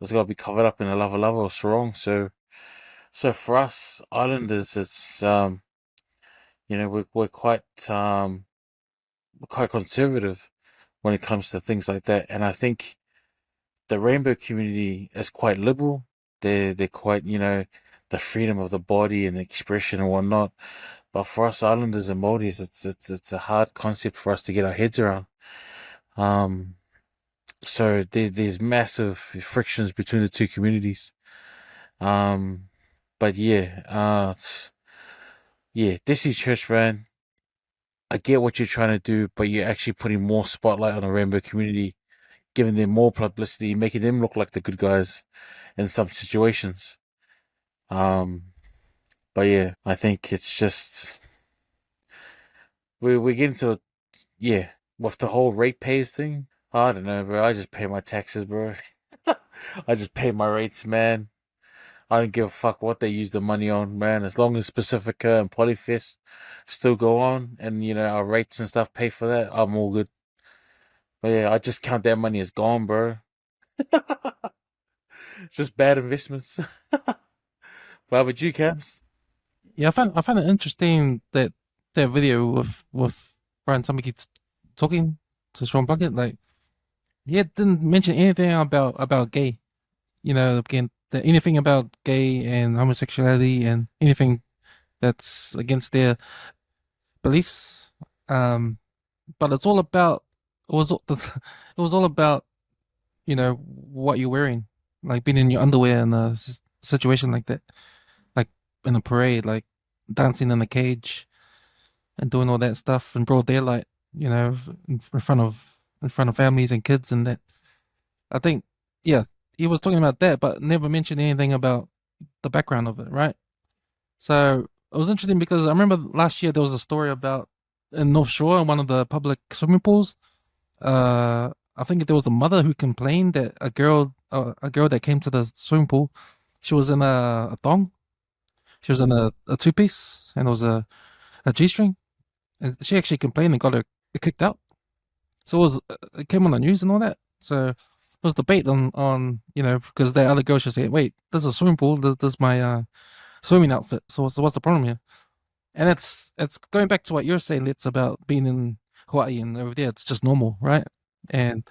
It's got to be covered up in a lava lava or sarong. So for us islanders, it's we're quite conservative when it comes to things like that. And I think the rainbow community is quite liberal. They're quite, the freedom of the body and expression and whatnot. But for us islanders and Māoris, it's a hard concept for us to get our heads around. So there's massive frictions between the two communities. But yeah, Disney Church, man, I get what you're trying to do, but you're actually putting more spotlight on the rainbow community, giving them more publicity, making them look like the good guys in some situations. But yeah, I think it's just we're getting to with the whole ratepayers thing. I don't know, bro. I just pay my taxes, bro. I just pay my rates, man. I don't give a fuck what they use the money on, man. As long as Pacifica and Polyfest still go on and, our rates and stuff pay for that, I'm all good. But yeah, I just count that money as gone, bro. Just bad investments. How about you, Camps? Yeah, I found it interesting that video with Brian Tamaki talking to Sean Plunkett. Like, he didn't mention anything about gay. Again, anything about gay and homosexuality and anything that's against their beliefs. But it's all about it was all about what you're wearing, like being in your underwear in a situation like that, like in a parade, like dancing in a cage and doing all that stuff in broad daylight, in front of families and kids and that. I think, yeah, he was talking about that, but never mentioned anything about the background of it, right? So it was interesting because I remember last year there was a story about in North Shore, one of the public swimming pools. I think there was a mother who complained that a girl that came to the swimming pool, she was in a thong, she was in a two piece, and it was a G-string, and she actually complained and got her kicked out. So it came on the news and all that. So there was debate on because the other girl should say, wait, this is a swimming pool, this is my swimming outfit. So what's the problem here? And it's going back to what you're saying. It's about being in Hawaii and over there, it's just normal, right? And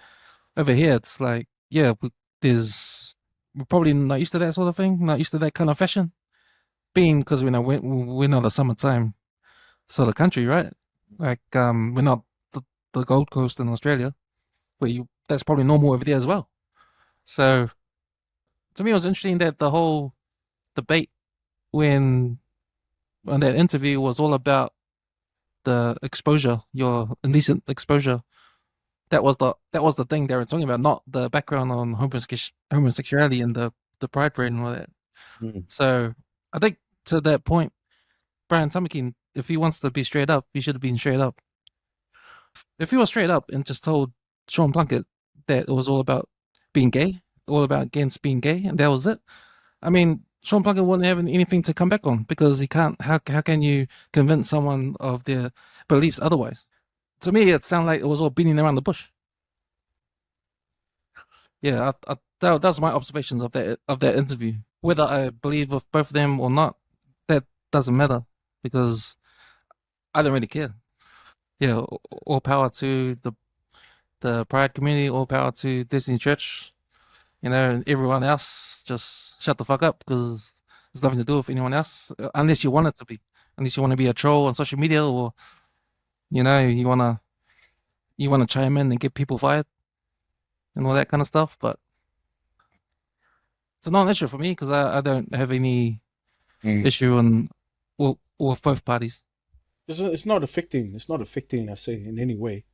over here, it's like, yeah, we're probably not used to that sort of thing, not used to that kind of fashion, being because we're not the summertime sort of country, right? Like, we're not the Gold Coast in Australia, but that's probably normal over there as well. So to me, it was interesting that the whole debate when that interview was all about the exposure, your indecent exposure. That was the thing they were talking about, not the background on homosexuality and the pride parade and all that. So I think to that point, Brian Tamaki, if he wants to be straight up, he should have been straight up. If he was straight up and just told Sean Plunkett that it was all about being gay, all about against being gay, and that was it, I mean, Sean Plunkett wouldn't have anything to come back on because he can't. How can you convince someone of their beliefs otherwise? To me, it sounded like it was all beating around the bush. Yeah, that was my observations of that interview. Whether I believe with both of them or not, that doesn't matter because I don't really care. Yeah, all power to the Pride community, all power to Disney Church. And everyone else just shut the fuck up because it's nothing to do with anyone else, unless you want it to be. Unless you want to be a troll on social media, or you wanna chime in and get people fired and all that kind of stuff. But it's a non-issue for me because I don't have any issue with both parties. It's not affecting. It's not affecting. I say in any way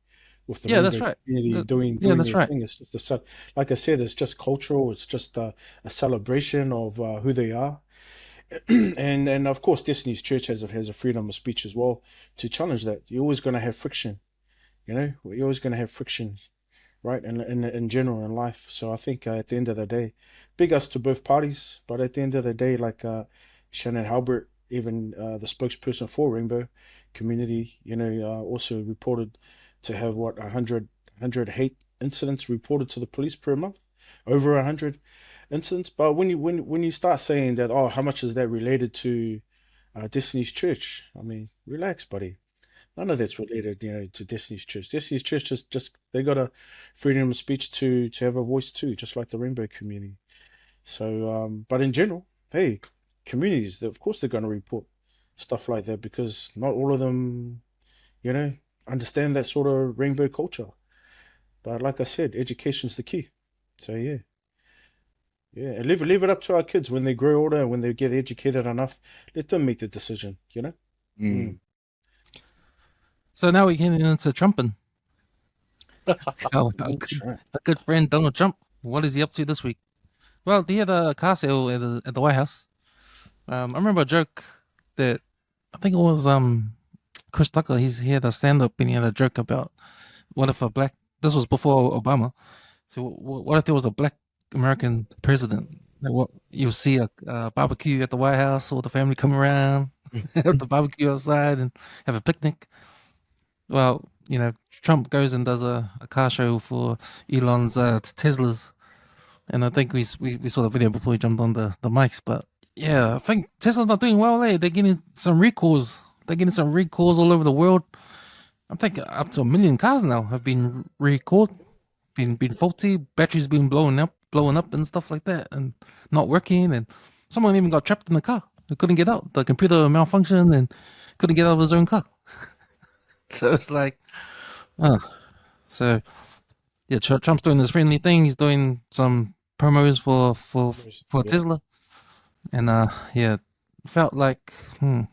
with the That's rainbow right. community doing that's their right. thing. It's just like I said, it's just cultural. It's just a celebration of who they are, and of course, Disney's church has a freedom of speech as well to challenge that. You're always going to have friction, you're always going to have friction, right? In general in life. So I think at the end of the day, big ups to both parties. But at the end of the day, like Shannon Halbert, even the spokesperson for Rainbow Community, also reported to have 100 hate incidents reported to the police per month, over 100 incidents. But when you start saying that, oh, how much is that related to Disney's church? I mean, relax, buddy. None of that's related, to Destiny's Church. Destiny's Church just they got a freedom of speech to have a voice too, just like the rainbow community. So, but in general, hey, communities, of course they're going to report stuff like that because not all of them, understand that sort of rainbow culture. But like I said, education's the key. So yeah, and leave it up to our kids when they grow older, when they get educated enough, let them make the decision. So now we're getting into Trumpin. That's right. A good friend, Donald Trump. What is he up to this week? Well, he had a car sale at the White House. I remember a joke that I think it was Chris Tucker. He had a stand up and he had a joke about what if a black. This was before Obama. So what if there was a black American president? Like what you'll see a barbecue at the White House, or the family come around, have the barbecue outside and have a picnic. Well, Trump goes and does a car show for Elon's Teslas, and I think we saw the video before he jumped on the mics. But yeah, I think Tesla's not doing well. They're getting some recalls. They're getting some recalls all over the world. I think up to 1 million cars now have been recalled, been faulty. Batteries been blowing up and stuff like that, and not working. And someone even got trapped in the car. They couldn't get out. The computer malfunctioned and couldn't get out of his own car. So it's like, so yeah, Trump's doing this friendly thing. He's doing some promos for Yeah. Tesla, and yeah, felt like kind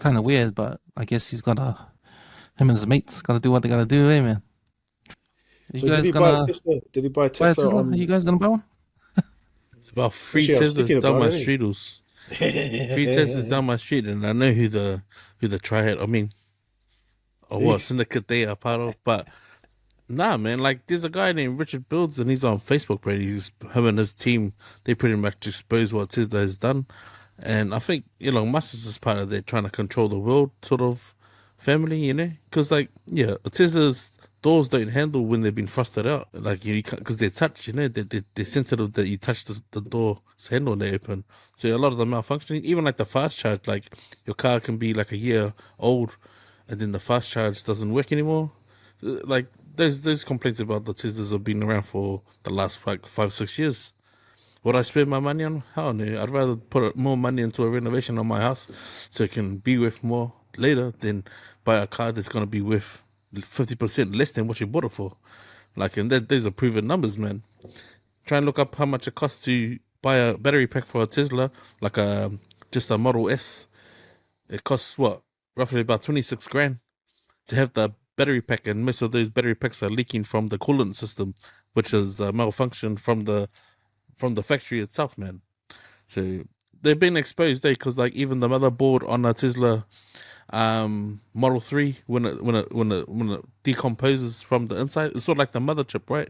of weird, but I guess him and his mates got to do what they got to do, man. So did he buy a Tesla? Did he buy a buy a Tesla? Tesla? Are you guys gonna buy one? About 3 Actually, I was Teslas thinking down about my it, eh? street. 3 Teslas down my street, and I know who the triad. I mean, or what syndicate they are part of. But nah, man, like there's a guy named Richard Builds, and he's on Facebook. Right, him and his team. They pretty much expose what Tesla has done, and I think Elon Musk is just part of that, trying to control the world sort of family, because Tesla's doors don't handle when they've been frosted out, like you can't, because they're touch, they're sensitive that you touch the door's handle and they open. So a lot of them malfunctioning, even like the fast charge, like your car can be like a year old, and then the fast charge doesn't work anymore. Like there's complaints about the Teslas have been around for the last like 5-6 years. Would I spend my money on? Hell no. I'd rather put more money into a renovation on my house so it can be worth more later than buy a car that's going to be worth 50% less than what you bought it for. Like, and those are proven numbers, man. Try and look up how much it costs to buy a battery pack for a Tesla, like just a Model S. It costs roughly about 26 grand to have the battery pack, and most of those battery packs are leaking from the coolant system, which is malfunction from the factory itself, man. So they've been exposed there, because like even the motherboard on a Tesla Model 3, when it decomposes from the inside, it's sort of like the mother chip, right?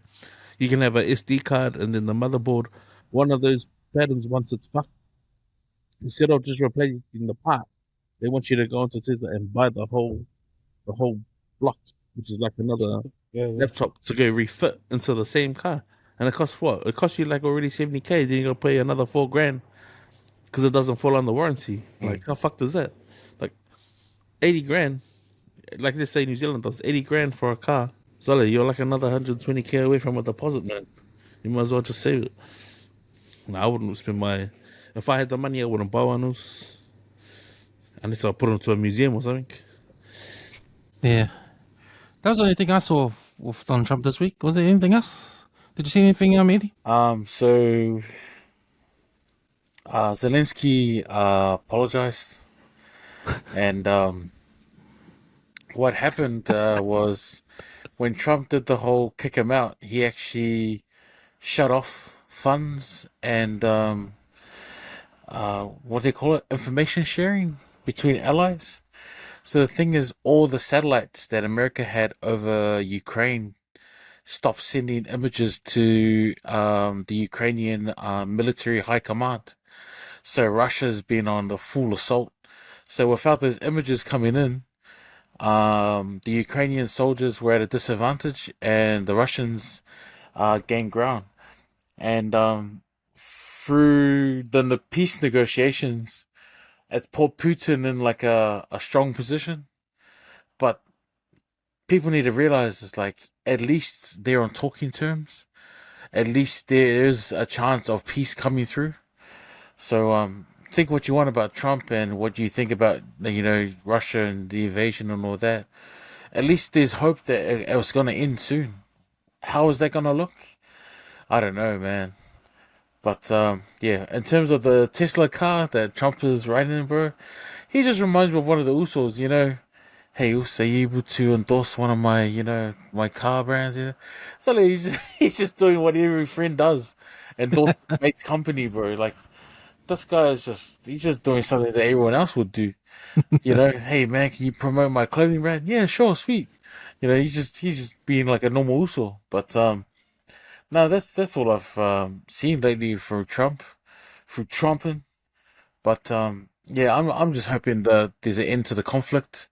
You can have a SD card, and then the motherboard, one of those patterns, once it's fucked, instead of just replacing the part, they want you to go into Tesla and buy the whole block, which is like another laptop, to go refit into the same car. And it costs what? It costs you like already 70K. Then you gotta pay another 4 grand because it doesn't fall under warranty. Like, how fucked is that? Like 80 grand. Like, let's say New Zealand does 80 grand for a car. So you're like another 120K away from a deposit, man. You might as well just save it. No, I wouldn't spend if I had the money, I wouldn't buy one of those. Unless I put them to a museum or something. Yeah, that was the only thing I saw with Donald Trump this week. Was there anything else? Did you see anything, Eddie? So Zelensky apologized, and what happened was when Trump did the whole kick him out, he actually shut off funds and what do they call it? Information sharing between allies. So the thing is, all the satellites that America had over Ukraine stopped sending images to the Ukrainian military high command. So Russia's been on the full assault. So without those images coming in, the Ukrainian soldiers were at a disadvantage, and the Russians gained ground. And through the peace negotiations, it's put Putin in like a strong position. But people need to realize it's like at least they're on talking terms. At least there is a chance of peace coming through. So think what you want about Trump and what you think about Russia and the invasion and all that. At least there's hope that it was going to end soon. How is that going to look? I don't know, man. But yeah, in terms of the Tesla car that Trump is riding in, bro, he just reminds me of one of the Usos, Hey, Us, are you able to endorse one of my, my car brands? So like, he's just doing what every friend does. Endorse mate's company, bro. Like, this guy he's just doing something that everyone else would do. Hey man, can you promote my clothing brand? Yeah, sure, sweet. He's just being like a normal Uso. But no, that's all I've seen lately through Trumpin. But yeah, I'm just hoping that there's an end to the conflict.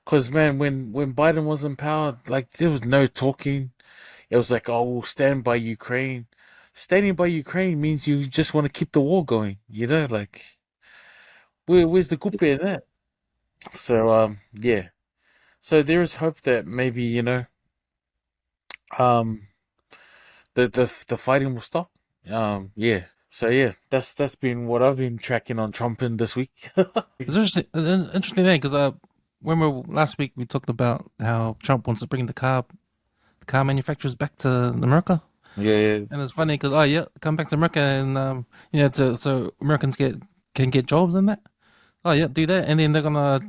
Cause man, when Biden was in power, like there was no talking. It was like, oh, we'll stand by Ukraine. Standing by Ukraine means you just want to keep the war going. Like where's the good bit in that? So yeah. So there is hope that maybe um the fighting will stop. Yeah. So yeah, that's been what I've been tracking on Trumpin this week. It's interesting thing because remember last week we talked about how Trump wants to bring the car manufacturers back to America. Yeah. And it's funny because come back to America and so Americans can get jobs and that. Oh yeah, do that, and then they're gonna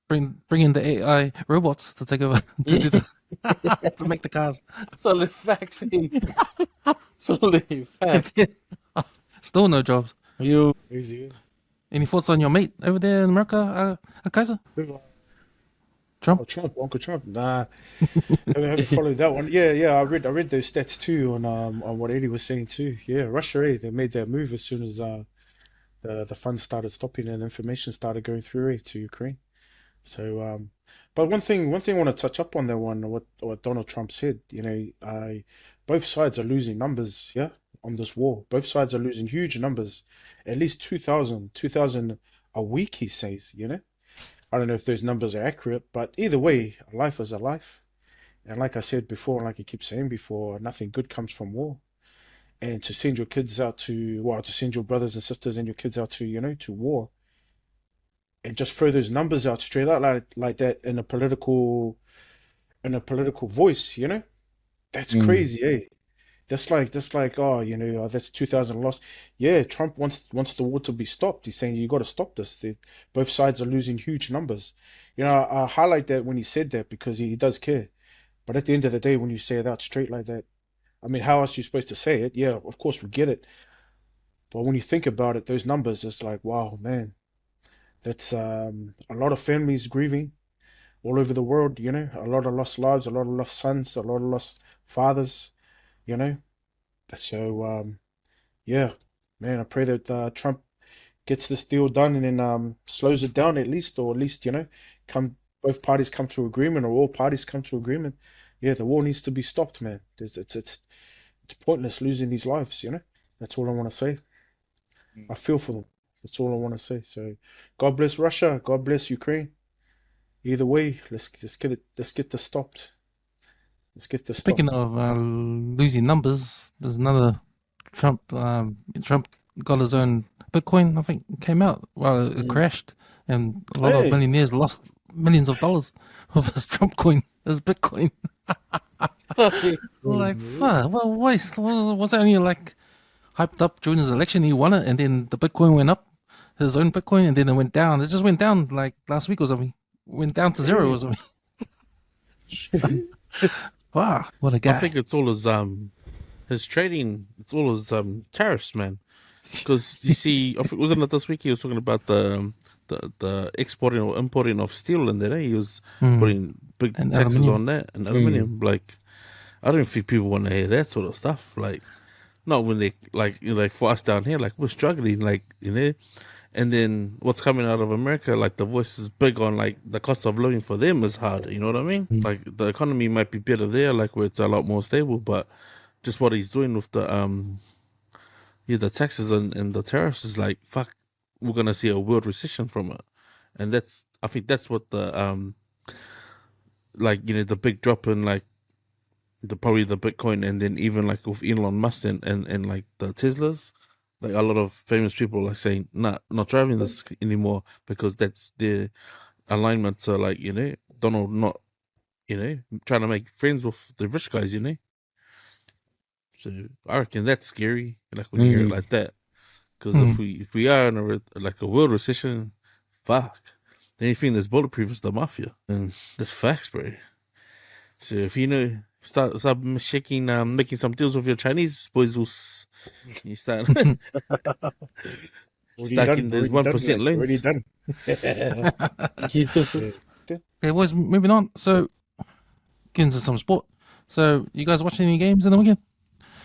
bring in the AI robots to take over to do the to make the cars. Solid facts. Solid facts. Still no jobs. Crazy. Any thoughts on your mate over there in America, Kaiser? Trump? Oh, Trump, Uncle Trump. Nah, haven't followed that one. Yeah. I read those stats too on what Eddie was saying too. Yeah, Russia, they made their move as soon as the funds started stopping and information started going through to Ukraine. So, but one thing I want to touch up on that one, what Donald Trump said. Both sides are losing numbers. Yeah, on this war, both sides are losing huge numbers, at least 2,000 a week. He says. I don't know if those numbers are accurate, but either way, a life is a life. And like I said before, and like I keep saying before, nothing good comes from war. And to send your kids out to send your brothers and sisters and your kids out to war, and just throw those numbers out straight out like that in a political voice, that's crazy, eh? That's like, oh, that's 2,000 lost. Yeah, Trump wants the war to be stopped. He's saying you got to stop this. Both sides are losing huge numbers. I highlight that when he said that because he does care. But at the end of the day, when you say it out straight like that, I mean, how else are you supposed to say it? Yeah, of course we get it. But when you think about it, those numbers, it's like, wow, man, that's a lot of families grieving all over the world. A lot of lost lives, a lot of lost sons, a lot of lost fathers. You know, so yeah, man, I pray that Trump gets this deal done and then slows it down at least, or at least come both parties come to agreement, or all parties come to agreement. Yeah, the war needs to be stopped, man. It's pointless losing these lives. That's all I want to say. I feel for them. That's all I want to say. So, God bless Russia. God bless Ukraine. Either way, let's get it. Let's get this stopped. Let's get this stopped. Speaking of losing numbers, there's another Trump. Trump got his own Bitcoin. I think it came out. Well, it crashed, and a lot of millionaires lost millions of dollars of his Trump coin, his Bitcoin. Like, fuck, what a waste! Was it only like hyped up during his election? He won it, and then the Bitcoin went up, his own Bitcoin, and then it went down. It just went down like last week or something. Went down to zero or something. Wow, what a guy! I think it's all his trading. It's all his tariffs, man. Because you see, wasn't it this week he was talking about the exporting or importing of steel, and that he was putting big And taxes aluminium. on that and aluminium. Like, I don't think people want to hear that sort of stuff. Like, not when they like for us down here, like we're struggling, like And then what's coming out of America, like the voice is big on like the cost of living for them is hard. You know what I mean? Like the economy might be better there, like where it's a lot more stable, but just what he's doing with the taxes and the tariffs is like, fuck, we're gonna see a world recession from it. And I think that's what like, you know, the big drop in like probably the Bitcoin, and then even like with Elon Musk and like the Teslas, like a lot of famous people are saying, nah, not driving this anymore because that's their alignment to, like, you know, Donald not, you know, trying to make friends with the rich guys, you know. So I reckon that's scary, like when you hear it like that, because if we are in a world recession, fuck, the only thing that's bulletproof is the mafia, and that's facts, bro. So if you know, start making some deals with your Chinese boys, you start Already stacking those 1% already loans. done. Okay, boys, moving on. So, getting into some sport. So, you guys watching any games in the weekend?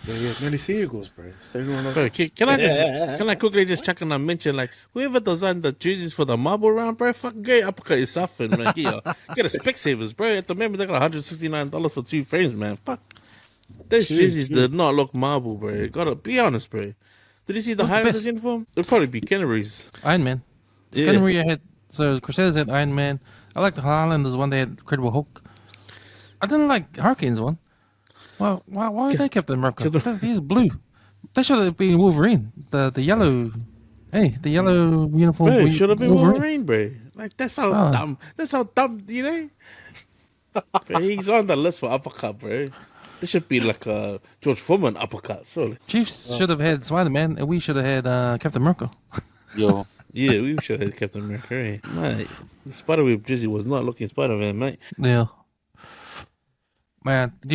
Yeah, nearly see Eagles, bro. Bro, can I quickly just check and mention, like, whoever designed the jerseys for the marble round, bro, fucking great uppercut yourself, and man, get a Specsavers, bro. At the moment, they got $169 for 2 frames, man. Fuck, those jerseys did not look marble, bro. Gotta be honest, bro. Did you see the Highlanders uniform? It'll probably be Canaries. Iron Man. So Yeah. Canterbury had, so Crusaders had Iron Man. I like the Highlanders one. They had Incredible Hulk. I didn't like Hurricanes one. Well, why they Captain America? He's blue. They should have been Wolverine. The yellow. Hey, the yellow uniform. Bro, should have been Wolverine, bro. Like, that's how dumb. That's how dumb, you know? Bro, he's on the list for uppercut, bro. This should be like a George Foreman uppercut, surely. Chiefs should have had Spider-Man, and we should have had Captain America. Yo, Yeah, we should have had Captain America, eh? Mate, the Spiderweb jersey was not looking Spider-Man, mate. Yeah. Man, do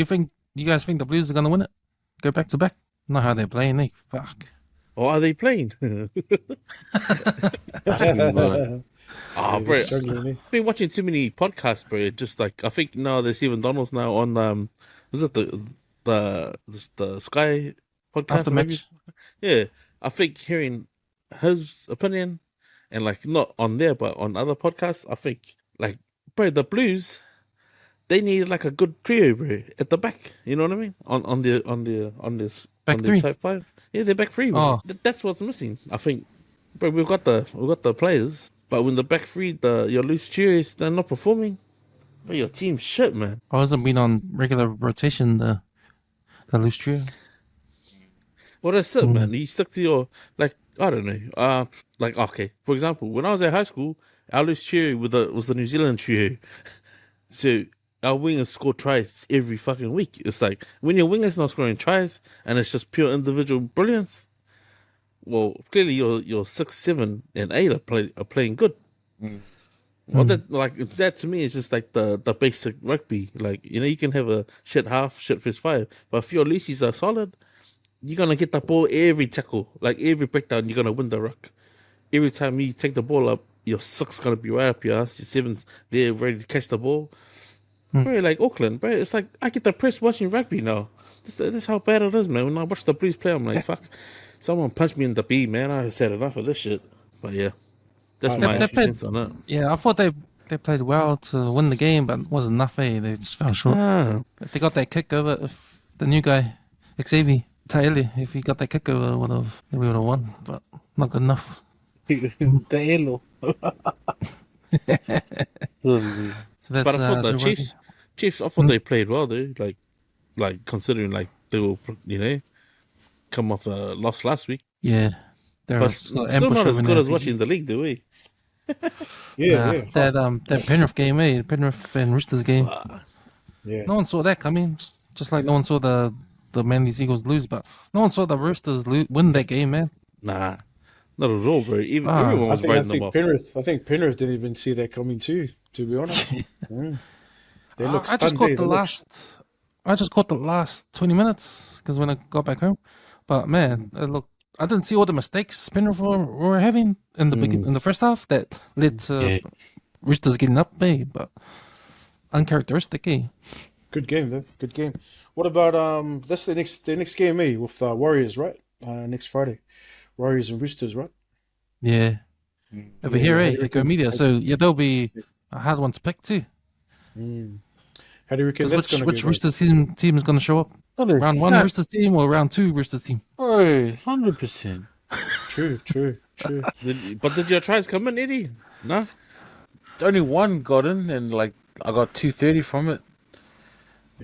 you guys think the Blues are gonna win it? Go back to back? Not how they're playing, eh? Fuck. Or are they playing? Oh, bro. I've been watching too many podcasts, bro. Just like, I think now there's Stephen Donald's now on was it the Sky podcast? After match. Yeah. I think hearing his opinion, and like not on there but on other podcasts, I think, like, bro, the Blues, they need like a good trio, bro, at the back. You know what I mean? On this Back three. type 5. Yeah, they're back 3. Oh. That's what's missing. I think, bro, we've got the players, but when the back 3, your loose trios, they're not performing, bro, your team's shit, man. I wasn't been on regular rotation, the loose trio. Well, that's it, man. You stick to your, like, I don't know. Like, okay, for example, when I was at high school, our loose trio was the New Zealand trio. So our wingers score tries every fucking week. It's like, when your wingers not scoring tries and it's just pure individual brilliance, well, clearly your 6, 7, and 8 are playing good. Well, that to me is just like the basic rugby. Like, you know, you can have a shit half, shit first 5, but if your leashes are solid, you're gonna get the ball every tackle, like every breakdown. You're gonna win the ruck. Every time you take the ball up, your 6's gonna be right up your ass. Your 7's there ready to catch the ball. Bro, like Auckland, bro, it's like I get depressed watching rugby now. This how bad it is, man. When I watch the Blues play, I'm like, fuck, someone punched me in the B, man. I said enough of this shit. But yeah, that's my sense on it. Yeah, I thought they played well to win the game, but it wasn't enough. They just fell short. If they got that kick over, if the new guy, Xavier Taeli, if he got that kick over, we would have won. But not good enough. Taelo. So that's, but I thought the Chiefs, I thought they played well, dude. Like considering like they will, you know, come off a loss last week. Yeah, but still not as good as watching the league, do we? Yeah. That Penrith game, Penrith and Roosters game. Yeah. No one saw that coming. Just like no one saw the Manly's Eagles lose, but no one saw the Roosters win that game, man. Nah, not at all, bro. Everyone was writing them off. I think Penrith didn't even see that coming too, to be honest. They look I just caught the last 20 minutes because when I got back home. But man, I didn't see all the mistakes Penrith were having in the in the first half that led to Roosters getting up, but uncharacteristic, eh? Good game, though. Good game. What about that's the next game, with Warriors, right? Next Friday, Warriors and Roosters, right? Yeah. Over here, Echo Media. So yeah, there'll be a hard one to pick too. How do you reckon that's going to go? Which Roosters team is going to show up? Round 1 Roosters team or round 2 Roosters team? Bro, 100%. True. But did your tries come in, Eddie? No? Only one got in, and like I got 230 from it.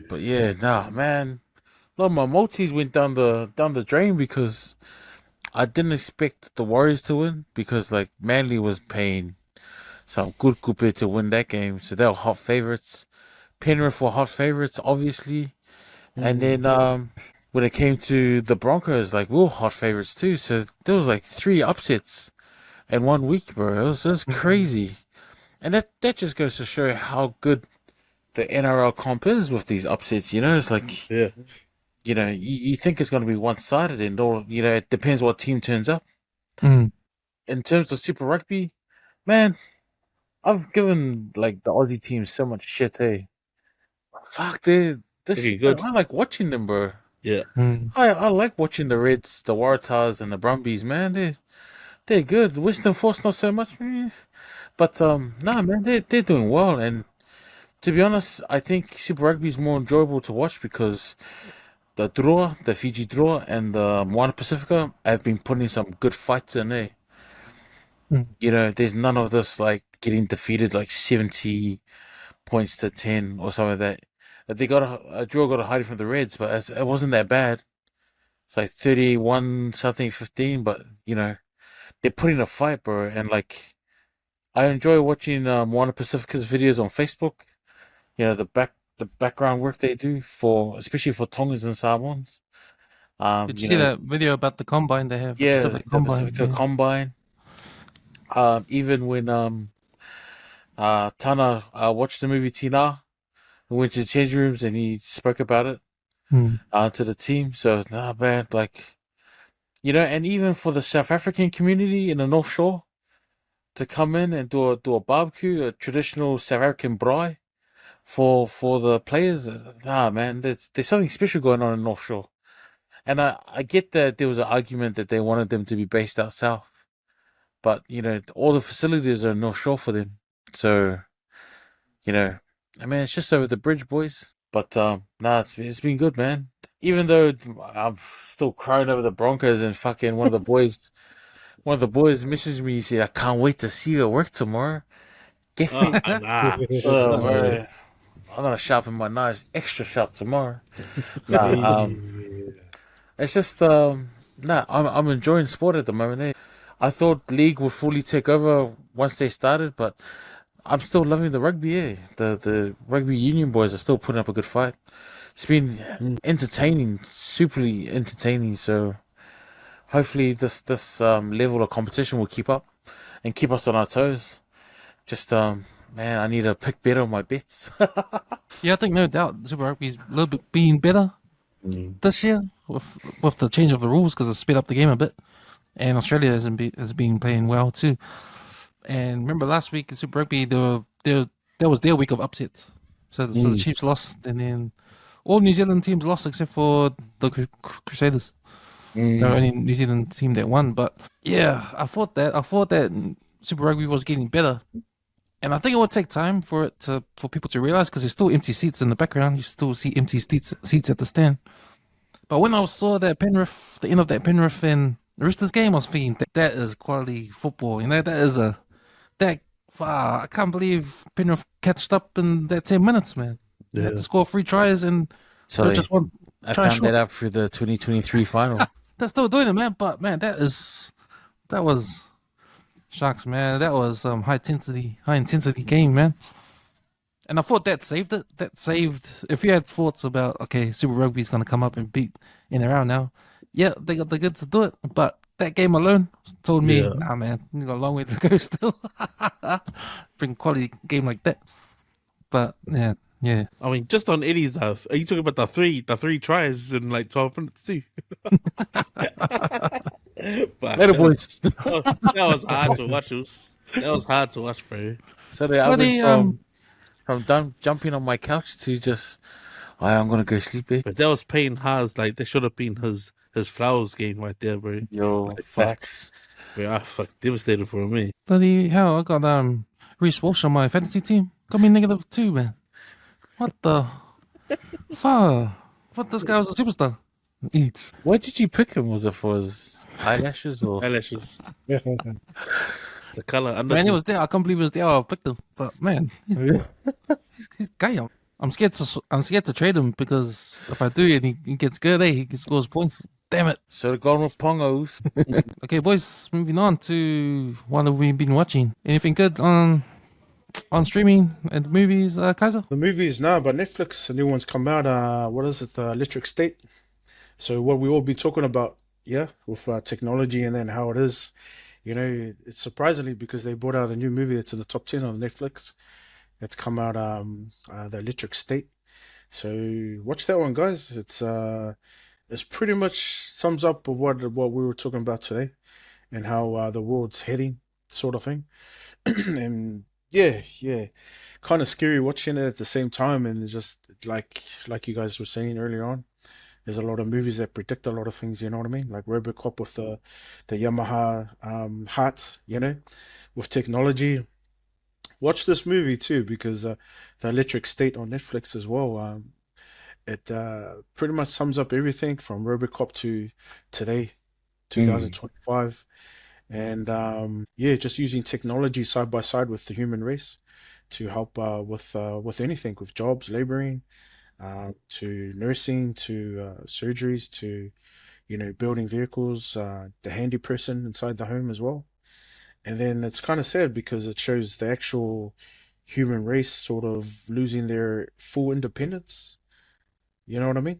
But yeah, nah, man. A lot of my multis went down the drain because I didn't expect the Warriors to win because like Manly was paying some good kupe to win that game, so they were hot favorites. Penrith were hot favorites, obviously, and then when it came to the Broncos, like we were hot favorites too. So there was like 3 upsets in 1 week, bro. It was crazy, and that just goes to show how good the NRL comp is with these upsets. You know, it's like Yeah. you know you think it's going to be one sided, and all you know it depends what team turns up. Mm. In terms of Super Rugby, man, I've given like the Aussie team so much shit. Hey, fuck, this Pretty good. I like watching them, bro. Yeah. Mm. I like watching the Reds, the Waratahs, and the Brumbies, man. They're good. Western Force not so much, but nah, man, they're doing well. And to be honest, I think Super Rugby is more enjoyable to watch because the Drua, the Fiji Drua, and the Moana Pacifica have been putting some good fights in there. You know, there's none of this like getting defeated like 70 points to 10 or something like that. They got a draw, got a hiding from the Reds, but it wasn't that bad. It's like 31 something 15, but you know they're putting a fight, bro. And like I enjoy watching Moana Pacifica's videos on Facebook. You know the background work they do for especially for Tongans and Samoans. Did you see that video about the combine they have? Yeah, Pacific the Combine. Pacifica Yeah. Combine. Even when Tana watched the movie Tina, we went to the change rooms and he spoke about it to the team. So nah, man, like you know, and even for the South African community in the North Shore to come in and do a barbecue, a traditional South African braai for the players. Nah, man, there's something special going on in North Shore, and I get that there was an argument that they wanted them to be based out south. But, you know, all the facilities are North Shore for them. So, you know, I mean, it's just over the bridge, boys. But, nah, it's been good, man. Even though I'm still crying over the Broncos and fucking one of the boys messaged me, he said, I can't wait to see you at work tomorrow. Nah. Bro, I'm going to sharpen my knives extra sharp tomorrow. Nah, it's just, nah, I'm enjoying sport at the moment, eh? I thought league would fully take over once they started, but I'm still loving the rugby. The rugby union boys are still putting up a good fight. It's been entertaining, superly entertaining. So hopefully this level of competition will keep up and keep us on our toes. Just man, I need to pick better on my bets. Yeah, I think no doubt Super Rugby's a little bit being better this year with the change of the rules because it sped up the game a bit. And Australia has been playing well too. And remember last week in Super Rugby, that was their week of upsets. So the Chiefs lost, and then all New Zealand teams lost except for the Crusaders. They're the only New Zealand team that won. But yeah, I thought that Super Rugby was getting better, and I think it would take time for people to realize because there's still empty seats in the background. You still see empty seats at the stand. But when I saw that Penrith, the end of that Penrith and Roosters game, I was thinking that is quality football. You know, I can't believe Penrith catched up in that 10 minutes, man. They had to score 3 tries and Sorry, just one I try found short. that out through the 2023 final. They're still doing it, man. But man, that was Sharks, man. That was high intensity game, man. And I thought that saved it. That saved. If you had thoughts about Super Rugby's going to come up and beat in around now, yeah, they got the goods to do it. But that game alone told me, nah, man, you got a long way to go still. Bring quality game like that. But yeah. I mean, just on Eddie's house, are you talking about the three tries in like 12 minutes too? But Later, boys. that was hard to watch. That was hard to watch, bro. So I went from jumping on my couch to just, I'm gonna go sleep. But that was paying Haas like they should have been his flowers game right there, bro. Yo, Like, facts. Bro, I devastated for me. Bloody hell! I got Reece Walsh on my fantasy team. Got me -2, man. What the fuck? What, this guy was a superstar. Eats. Why did you pick him? Was it for his eyelashes or? Eyelashes. The color under. Man, he was there. I can't believe he was there. I picked him. But man, he's he's gay. I'm scared to trade him because if I do and he gets good, he scores points. Damn it. Should have gone with Pongos. Okay, boys, moving on to what have we been watching? Anything good on streaming and movies, Kaiser? The movies now, but Netflix, a new one's come out. What is it? Electric State. So what we all been talking about, yeah, with technology and then how it is, it's surprisingly because they brought out a new movie that's in the top 10 on Netflix. It's come out, The Electric State. So watch that one, guys. It's pretty much sums up of what we were talking about today and how the world's heading, sort of thing. And yeah, kind of scary watching it at the same time, and just like you guys were saying earlier on. There's a lot of movies that predict a lot of things, you know what I mean? Like RoboCop with the Yamaha heart, with technology. Watch this movie too because the Electric State on Netflix as well. It pretty much sums up everything from RoboCop to today, 2025, and yeah, just using technology side by side with the human race to help with anything, with jobs, laboring, to nursing, to surgeries, to building vehicles, the handy person inside the home as well. And then it's kind of sad because it shows the actual human race sort of losing their full independence. You know what I mean?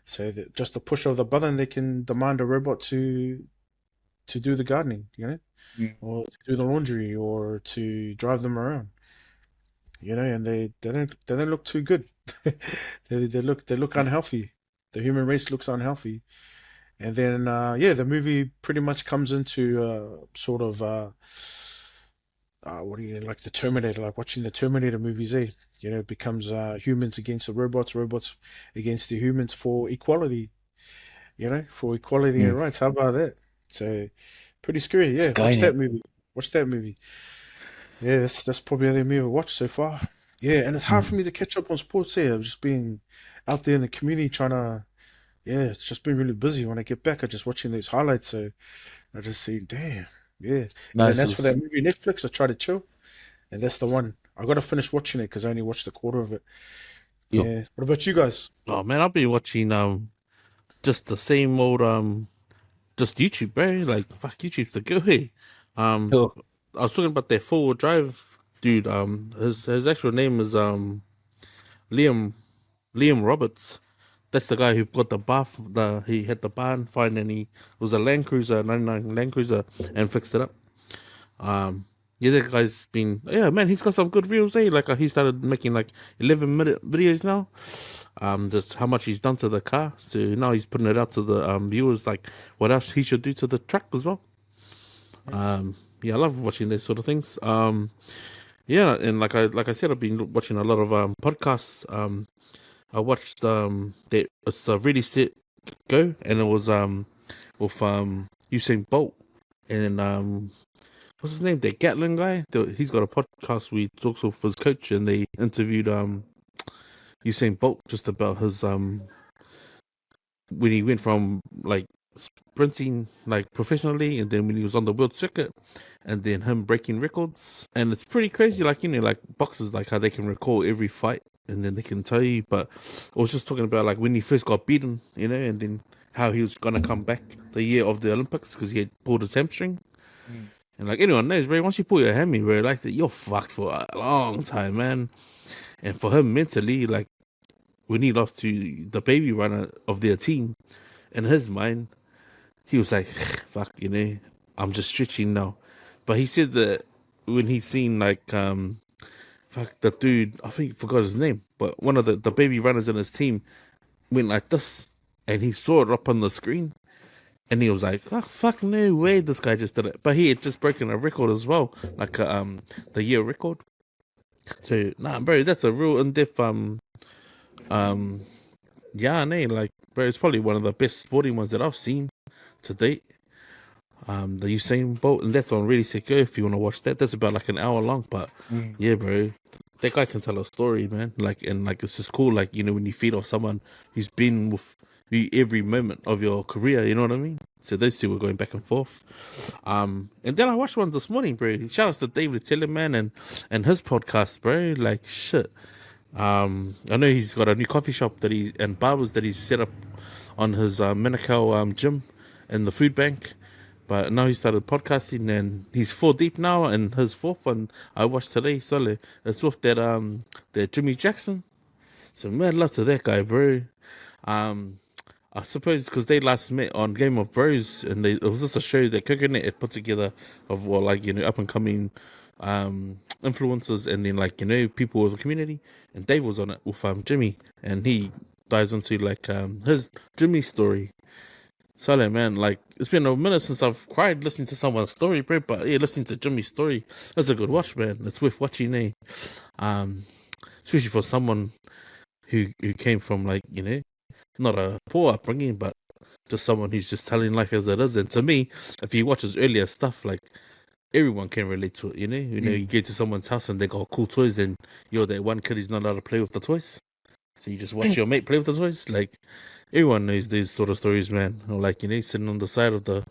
So that just the push of the button, they can demand a robot to do the gardening, or to do the laundry, or to drive them around. And they don't look too good. they look unhealthy. The human race looks unhealthy. And then yeah, the movie pretty much comes into sort of what do you like the Terminator, like watching the Terminator movies, eh? It becomes humans against the robots, robots against the humans for equality, for equality and rights. How about that? So pretty scary, yeah. Watch that movie. Watch that movie. Yeah, that's probably the only movie I've watched so far. Yeah, and it's hard for me to catch up on sports here. I've just been out there in the community trying to, yeah, it's just been really busy. When I get back, I'm just watching those highlights. So I just say, damn, yeah. Nice. And that's for that movie Netflix. I try to chill, and that's the one. I got to finish watching it because I only watched a quarter of it. Yo. Yeah. What about you guys? Oh man, I've been watching just the same old just YouTube, bro. Like fuck, YouTube's the go hey. Yo. I was talking about that 4-wheel drive dude. His actual name is Liam Roberts. That's the guy who got the buff. He had the barn find, and it was a Land Cruiser, 99 Land Cruiser, and fixed it up. Yeah, that guy's been, yeah, man, he's got some good reels, eh? Like, he started making, 11-minute videos now. Just how much he's done to the car. So now he's putting it out to the viewers, like, what else he should do to the truck as well. Yeah, I love watching those sort of things. Yeah, and like I said, I've been watching a lot of podcasts. I watched it's a Really Set Go, and it was with Usain Bolt and what's his name? That Gatlin guy. He's got a podcast where he talks with his coach, and they interviewed Usain Bolt just about his when he went from sprinting professionally, and then when he was on the world circuit, and then him breaking records. And it's pretty crazy, like boxers, like how they can recall every fight and then they can tell you. But I was just talking about when he first got beaten, and then how he was gonna come back the year of the Olympics because he had pulled his hamstring. And anyone knows, bro, once you pull your hammy, bro, you're fucked for a long time, man. And for him mentally, when he lost to the baby runner of their team, in his mind, he was like, fuck, I'm just stretching now. But he said that when he seen fuck, the dude, I think he forgot his name, but one of the baby runners in his team went like this, and he saw it up on the screen, and he was like, oh, fuck, no way this guy just did it. But he had just broken a record as well, the year record. So, nah, bro, that's a real in-depth, yeah, bro, it's probably one of the best sporting ones that I've seen to date. The Usain Bolt, and that's on Really Sick Go if you want to watch that. That's about an hour long, but yeah, bro, that guy can tell a story, man. It's just cool, when you feed off someone who's been with you every moment of your career, you know what I mean? So those two were going back and forth. And then I watched one this morning, bro. Shout out to David Tellerman and his podcast, bro. Shit. I know he's got a new coffee shop and barbers that he's set up on his Manukau gym and the food bank. But now he started podcasting and he's 4 deep now, and his 4th one I watched today, Sole. It's with that Jimmy Jackson. So man, love to that guy, bro. I suppose because they last met on Game of Bros, and it was just a show that Coconut had put together of up and coming influencers, and then people of the community. And Dave was on it with Jimmy, and he dives into his Jimmy story. So man, it's been a minute since I've cried listening to someone's story, bro. But yeah, listening to Jimmy's story, that's a good watch, man. It's worth watching, eh? Especially for someone who came from not a poor upbringing, but just someone who's just telling life as it is. And to me, if you watch his earlier stuff, everyone can relate to it. You get to someone's house and they got cool toys, and you're that one kid who's not allowed to play with the toys. So you just watch your mate play with the toys. Everyone knows these sort of stories, man. Or sitting on the side of the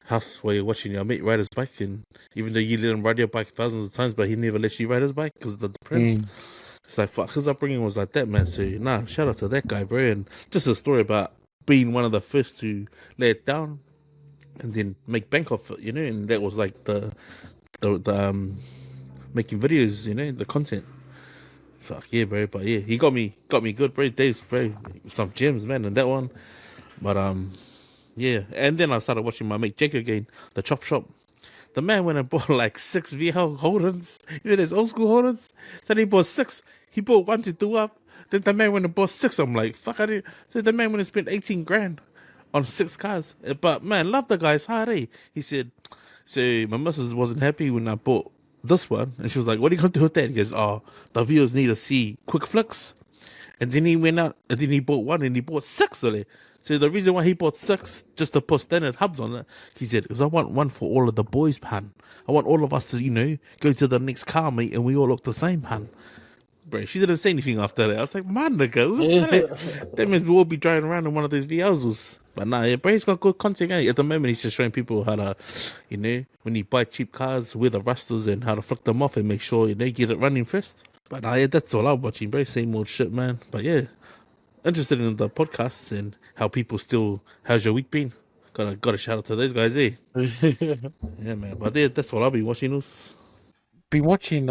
house while you're watching your mate ride his bike, and even though you let him ride your bike thousands of times, but he never lets you ride his bike because of the difference. It's fuck, his upbringing was like that, man. So shout out to that guy, bro. And just a story about being one of the first to lay it down and then make bank off it, and that was the making videos, the content. Fuck yeah, bro. But yeah, he got me good, bro. Dave's bro, some gems, man, in that one. But yeah. And then I started watching my mate Jake again, the Chop Shop. The man went and bought 6 VL Holdens. There's old school Holdens. So he bought 6. He bought 1 to 2 up. Then the man went and bought 6. I'm like, fuck, I didn't. So the man went and spent 18 grand on 6 cars. But man, love the guy's hard, eh? He said, so my missus wasn't happy when I bought this one. And she was like, what are you going to do with that? He goes, oh, the viewers need to see quick flicks. And then he went out and then he bought 1 and he bought 6 of it. So the reason why he bought 6, just to put standard hubs on it, he said, because I want 1 for all of the boys, pan. I want all of us to, go to the next car meet and we all look the same, pan. Bro, she didn't say anything after that. I was like, man, nigga, who's it? That means we will be driving around in one of those VLs. But nah, yeah, bro, he's got good content. At the moment, he's just showing people how to, when you buy cheap cars, where the rusters and how to flick them off and make sure, get it running first. But nah, yeah, that's all I'm watching, bro. Same old shit, man. But yeah, interested in the podcasts and how people still, how's your week been? Gotta shout out to those guys, eh? Yeah, man. But yeah, that's all I'll be watching. Been watching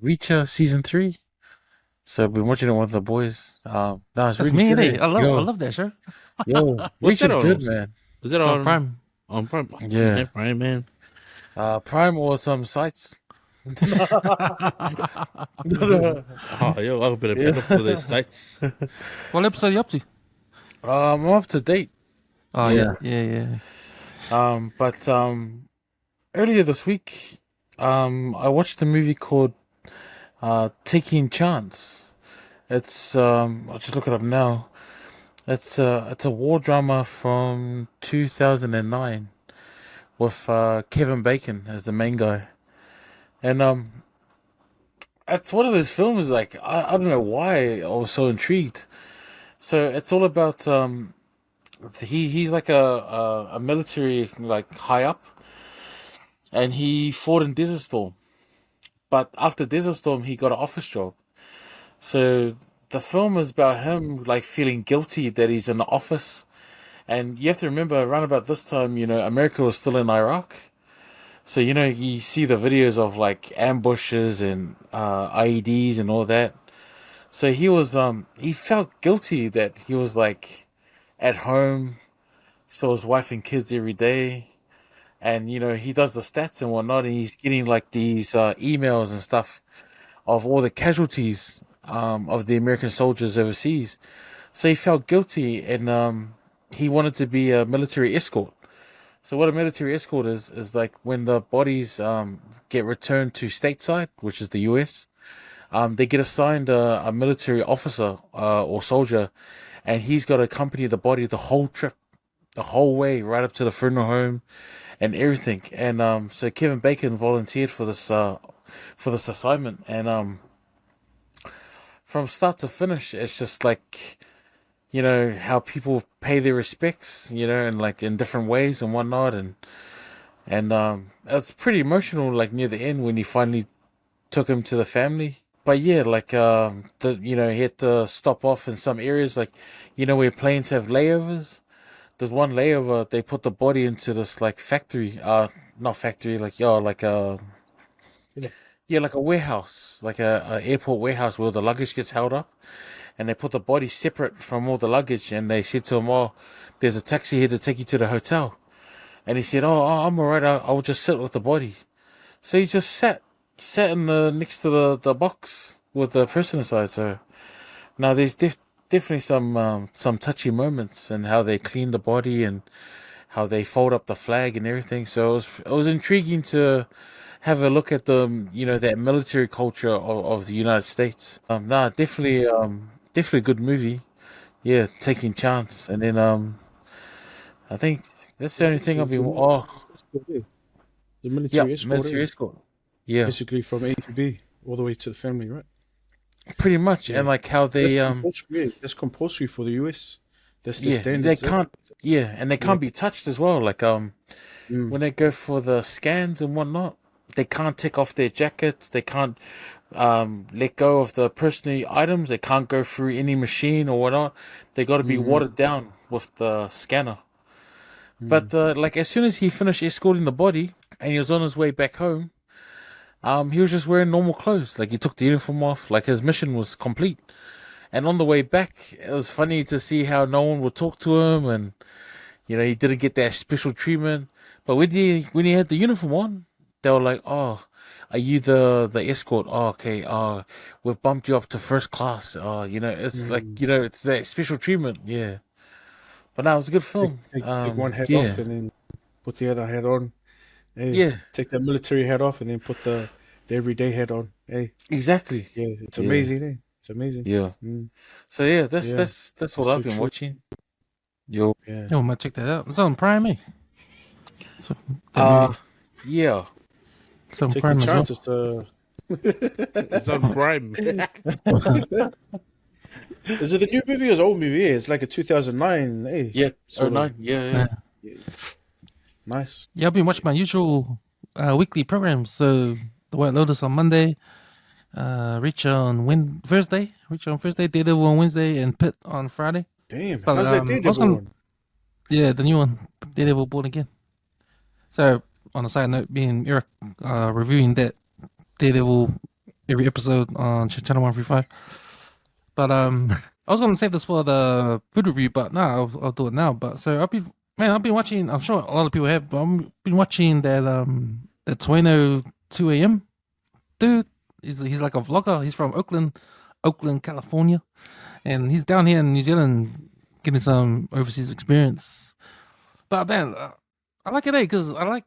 Reacher season 3. So I've been watching it with the boys. No, it's That's really me, good. eh? I love that show. Yo, What's that Reacher's on? good, man. Is that It's on on Prime. On Prime? Yeah. Prime, man. Prime or some sites. Oh, yo, I've been a up to those sites. What episode are you up to? I'm up to date. Oh yeah. But earlier this week, I watched a movie called Taking Chance. It's I'll just look it up now. It's a war drama from 2009 with Kevin Bacon as the main guy, and it's one of those films I don't know why I was so intrigued. So it's all about he's like a military high up, and he fought in Desert Storm. But after Desert Storm, he got an office job. So the film is about him feeling guilty that he's in the office. And you have to remember, around about this time, America was still in Iraq. So, you see the videos of ambushes and IEDs and all that. So he was, he felt guilty that he was at home, saw his wife and kids every day. And, he does the stats and whatnot, and he's getting these emails and stuff of all the casualties of the American soldiers overseas. So he felt guilty, and he wanted to be a military escort. So what a military escort is when the bodies get returned to stateside, which is the US, they get assigned a military officer or soldier, and he's got to accompany the body the whole trip, the whole way, right up to the funeral home and everything. And so Kevin Bacon volunteered for this assignment, and from start to finish, it's just how people pay their respects, and in different ways and whatnot, and it's pretty emotional near the end when he finally took him to the family, but yeah, like he had to stop off in some areas, like where planes have layovers. There's one layover. They put the body into this like factory, not factory, like Yeah. yeah, like a warehouse, like a airport warehouse where the luggage gets held up, and they put the body separate from all the luggage. And they said to him, "Oh, there's a taxi here to take you to the hotel." And he said, "Oh, I'm alright. I'll just sit with the body." So he just sat in the next to the box with the person inside. So now there's definitely some touchy moments and how they clean the body and how they fold up the flag and everything. So it was intriguing to have a look at that military culture of the United States. Definitely a good movie. Yeah, taking chance, and then I think that's the only thing I've been. Oh, The yeah, military escort, military escort. Yeah, basically from A to B all the way to the family, right? pretty much, Yeah. and like how That's they compulsory. That's compulsory for the US. That's the yeah, they standards. can't. Yeah, and they can't be touched as well. Like Mm. when they go for the scans and whatnot, they can't take off their jackets. They can't let go of the personal items. They can't go through any machine or whatnot. They got to be watered down with the scanner. But like as soon as he finished escorting the body and he was on his way back home, he was just wearing normal clothes. Like he took the uniform off. Like his mission was complete. And on the way back, it was funny to see how no one would talk to him, and he didn't get that special treatment. But when he had the uniform on, they were like, "Oh, are you the escort? Oh, okay. Oh, we've bumped you up to first class. Oh, it's like it's that special treatment. Yeah." But no, it was a good film. Take one head yeah, off and then put the other head on. Hey, yeah, take that military head off and then put the everyday head on. Hey, exactly. yeah, it's Yeah. amazing. Eh? It's amazing. Yeah. Mm, So yeah, that's Yeah. that's that's what So I've been true. watching. Yo. yeah. Yo, might check that out. It's on Prime, eh? So, that Uh, movie. yeah. It's on Taking Prime as well. chances to. It's on Prime. Is it a new movie or is it an old movie? Yeah, it's like a 2009. Hey, Yeah. sort of. 09. Yeah. Nice. Yeah, I've been watching my usual weekly programs. So the White Lotus on Monday, Reacher on Thursday, Daredevil on Wednesday, and Pitt on Friday. Damn. But, How's that I was Daredevil gonna- one? Yeah, the new one, Daredevil Born Again. So on a side note, me and Eric reviewing that Daredevil every episode on channel 135. But I was gonna save this for the food review, but no, I'll do it now. But so I've been watching. I'm sure a lot of people have, but I've been watching that Tueno 2 a.m. dude. He's like a vlogger. He's from Oakland, California, and he's down here in New Zealand getting some overseas experience. But man, I like it, because I like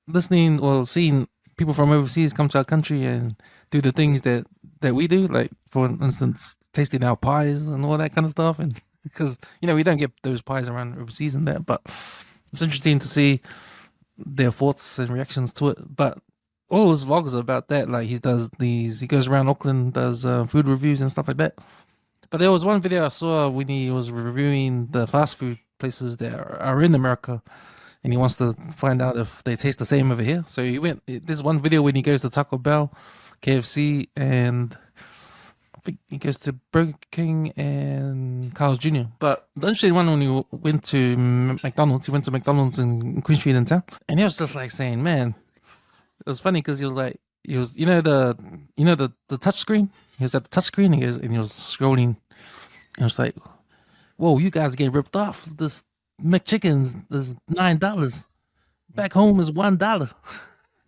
listening or seeing people from overseas come to our country and do the things that we do, like for instance, tasting our pies and all that kind of stuff. And because we don't get those pies around overseas and that, but it's interesting to see their thoughts and reactions to it. But all his vlogs are about that. Like he goes around Auckland, does food reviews and stuff like that. But there was one video I saw when he was reviewing the fast food places that are in America, and he wants to find out if they taste the same over here. So there's one video when he goes to Taco Bell, KFC, and I think he goes to Burger King and Carl's Jr. But the interesting one, when he went to McDonald's, in Queen Street in town, and he was just like saying, man, it was funny because he was the touch screen. He was at the touch screen, and he was scrolling. And it was like, whoa, you guys getting ripped off. This McChicken's is $9. Back home is $1.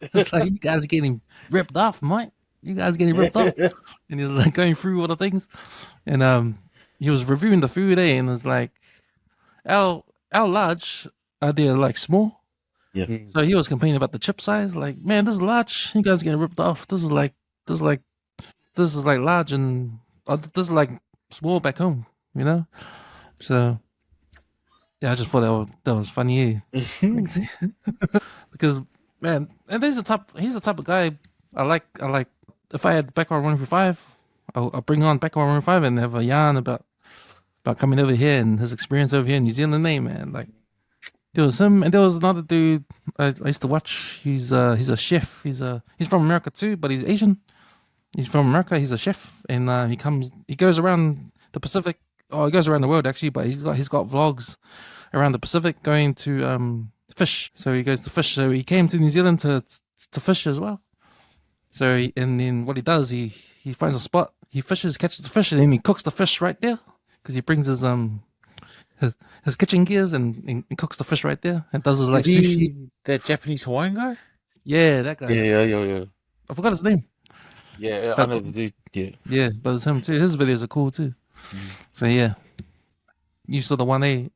It's like, you guys getting ripped off, Mike. You guys getting ripped off. And he was like going through all the things. And he was reviewing the food, and it was like, our large, are they like small? Yeah. So he was complaining about the chip size. Like, man, this is large. You guys getting ripped off. This is like large, and this is like small back home, So yeah, I just thought that was funny. Because man, and he's the type of guy I like. If I had Backward 135, I'll bring on Backward 135 and have a yarn about coming over here and his experience over here in New Zealand. Man, like there was him, and there was another dude I used to watch. He's a chef. He's from America too, but he's Asian, He's from America. He's a chef, and he goes around the Pacific. Oh, he goes around the world actually, but he's got vlogs around the Pacific going to fish. So he goes to fish. So he came to New Zealand to fish as well. So and then what he does, he finds a spot, he fishes, catches the fish, and then he cooks the fish right there because he brings his kitchen gears and cooks the fish right there and does his like Is sushi. he that Japanese Hawaiian guy? Yeah, that guy. Yeah. I forgot his name. Yeah, I But- know the dude. Yeah. Yeah, but it's him too. His videos are cool too. So yeah, you saw the one. Hey,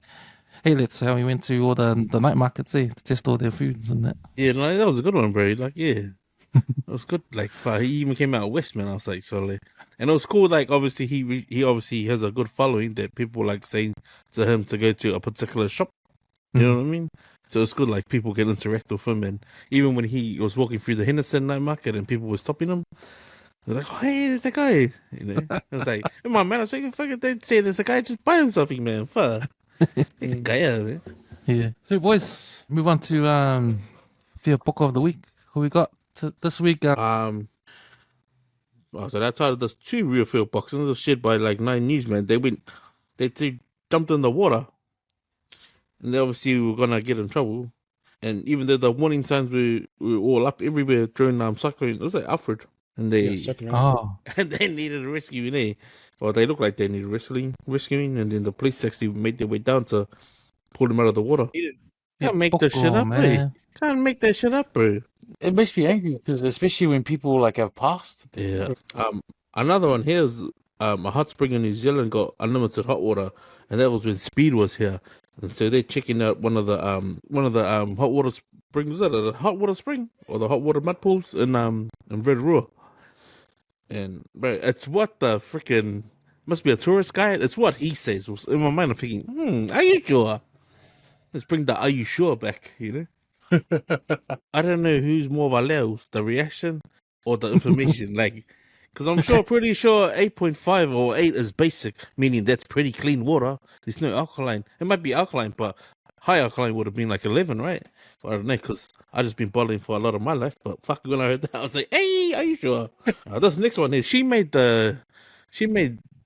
let's how we went to all the night markets, to test all their foods and that. Yeah, no, that was a good one, bro. Like, yeah, it was good. Like, he even came out of West, man. I was like, solid, and it was cool. Like, obviously, he obviously has a good following that people like saying to him to go to a particular shop. You know what I mean? So it's good. Like, people can interact with him, and even when he was walking through the Henderson night market and people were stopping him. They're like, oh, hey, there's that guy. You know, I was like, come on, man. I was like, fucking, they say there's a guy just by himself, man. Fuck. Guy out, man. Yeah. So boys, move on to Fia Poko of the week. Who we got this week? So that title, there's 2 real field boxes. This shit by like 9 News, man. They jumped in the water, and they obviously were gonna get in trouble. And even though the warning signs were all up everywhere during cyclone, it was like Alfred, and they Second round. Oh, they needed a rescue, eh? Or they looked like they needed rescuing, and then the police actually made their way down to pull them out of the water. Can't make that shit up, man. Can't make that shit up, bro. It makes me angry because especially when people like have passed. Yeah. Another one here is a hot spring in New Zealand got unlimited hot water, and that was when Speed was here. And so they're checking out one of the hot water springs. Was that a hot water spring or the hot water mud pools in Red Rua? And bro, it's what the freaking must be a tourist guide. It's what he says. In my mind, I'm thinking, are you sure? Let's bring the "Are you sure" back. You know, I don't know who's more valuable, the reaction or the information. Like, because I'm pretty sure 8.5 or 8 is basic, meaning that's pretty clean water. There's no alkaline. It might be alkaline, but high alkaline would have been like 11, right? But I don't know, because I just been bottling for a lot of my life. But fuck, when I heard that, I was like, hey, are you sure? This next one is she made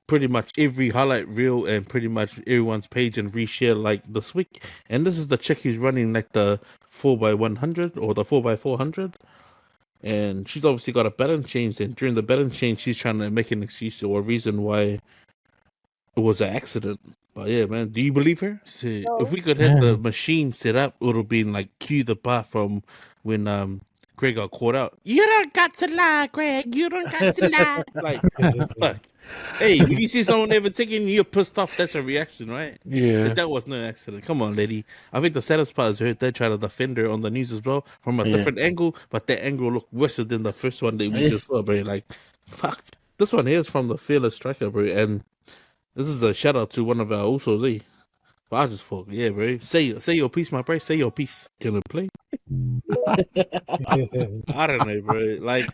pretty much every highlight reel and pretty much everyone's page and reshare like this week. And this is the chick who's running like the 4x100 or the 4x400. And she's obviously got a balance change, and during the balance change, she's trying to make an excuse or a reason why it was an accident. But yeah, man, do you believe her? So, if we could have the machine set up, it would have been like cue the part from when Greg got caught out. You don't got to lie, Greg. You don't got to lie. Like, fuck. Hey, when you see someone overtaking you, you're pissed off. That's a reaction, right? Yeah. That was no accident. Come on, lady. I think the saddest part is they try to defend her on the news as well from a different angle, but that angle looked worse than the first one that we just saw, bro. Like, fuck. This one here is from the Fearless Striker, bro, and this is a shout out to one of our Usos, eh? But I just thought, yeah, bro. Say your piece, my bro. Say your piece. Can it play? I don't know, bro. Like,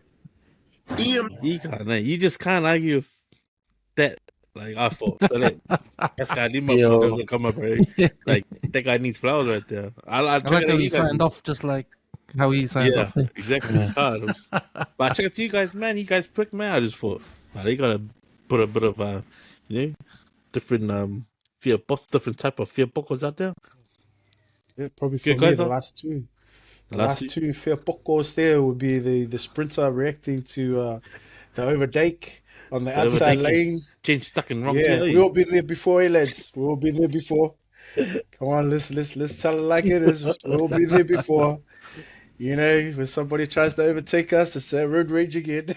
you can't, you just can't argue with that. Like, I thought. So that's guy need my come up, bro. Like, that guy needs flowers right there. I like how he signed off just like how he signs off. Exactly. But I check it to you guys, man. You guys prick, man. I just thought, they gotta put a bit of different different type of Fia Pokos out there. Yeah, probably for me, the last two. The last two Fia Pokos there would be the sprinter reacting to the overtake on the outside lane. Change stuck in wrong. Yeah, we all been there before, lads. We all been there before. Come on, let's tell it like it is. We all been there before. You know, when somebody tries to overtake us, it's road rage again.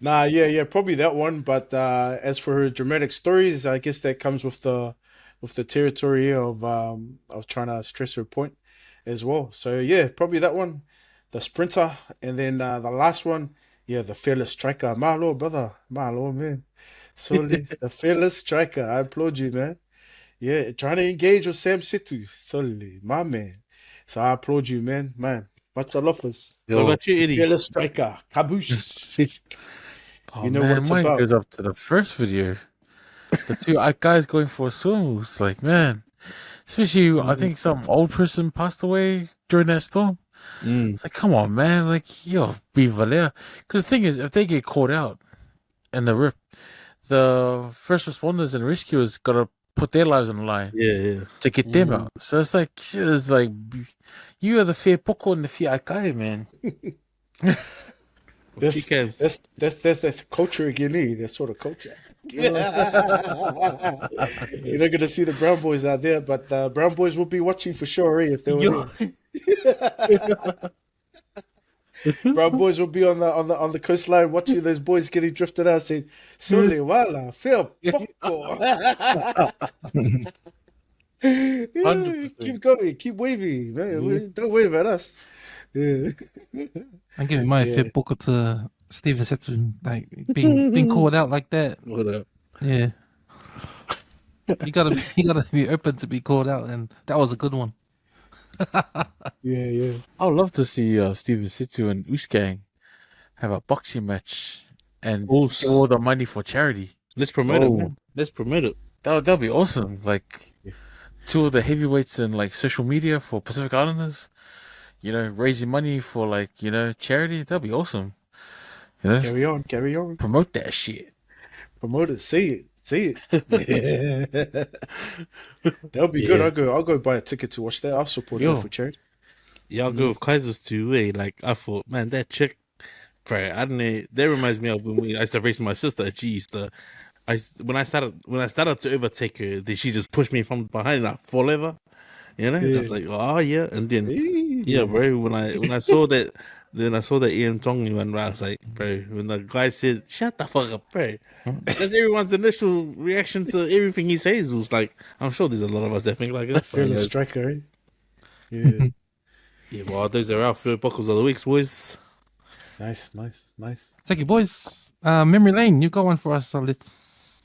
Nah, yeah, probably that one. But as for her dramatic stories, I guess that comes with the territory of trying to stress her point as well. So yeah, probably that one, the sprinter, and then the last one, yeah, the Fearless Striker. Malo, brother, malo, man. Solely, the Fearless Striker. I applaud you, man. Yeah, trying to engage with Sam Situ. Solely, my man. So I applaud you, man. Much love us. What about you, Eddie? Fearless Striker, Caboose. You know what it's about. Mine goes up to the first video. The two guys going for a swim was like, man, especially I think some old person passed away during that storm. It's like, come on, man. Like, yo, be valere. Because the thing is, if they get caught out in the rip, the first responders and rescuers gotta put their lives on the line Yeah. to get them out. So it's like, you are the Fia Poko and the Fia Akai, man. That's culture again, eh? That sort of culture. You're not gonna see the brown boys out there, but the brown boys will be watching for sure, eh, if they were there. Brown boys will be on the coastline watching those boys getting drifted out, saying, "Sule wala, Fia Poko." 100%. Keep going, keep waving, man. Don't wave at us. Yeah. I'm giving my Fia Poko to Steven Setsun, like being called out like that. What up? Yeah. You gotta be open to be called out, and that was a good one. Yeah. I would love to see Steven Situ and Usgang have a boxing match and get all the money for charity. Let's promote it, man. Let's promote it. That'd be awesome. Like, two of the heavyweights in like social media for Pacific Islanders, raising money for like, charity. That'd be awesome. Carry on. Promote that shit. Promote it. Say it. Yeah. That'll be good. I'll go buy a ticket to watch that. I'll support that for charity. Yeah, I'll go with Kaiser's too. Like, I thought, man, that chick, bro, I don't know. That reminds me of when I used to race my sister. She used to, when I started to overtake her, then she just pushed me from behind and I fall over. I was like, oh yeah, and then bro, when I saw that. Then I saw the Ian Tongi one, I was like, bro, when the guy said, shut the fuck up, bro. That's everyone's initial reaction to everything he says. It was like, I'm sure there's a lot of us that think like that. Fearless striker, eh? Yeah. Yeah, well, those are our third buckles of the week, boys. Nice. Thank you, boys. Memory lane, you got one for us, Lit.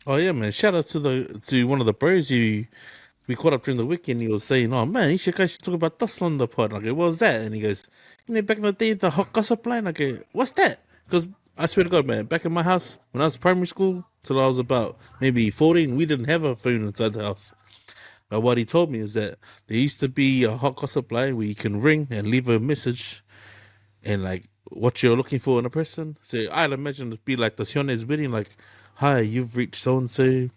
Oh yeah, man. Shout out to one of the bros we caught up during the weekend. He was saying, oh man, you guys should talk about this on the pod. Okay, what was that? And he goes, back in the day, the hot gossip line. Okay, what's that? Because I swear to God, man, back in my house, when I was in primary school, till I was about maybe 14, we didn't have a phone inside the house. But what he told me is that there used to be a hot gossip line where you can ring and leave a message and like what you're looking for in a person. So I'd imagine it'd be like the Sione's wedding, like, hi, you've reached so-and-so.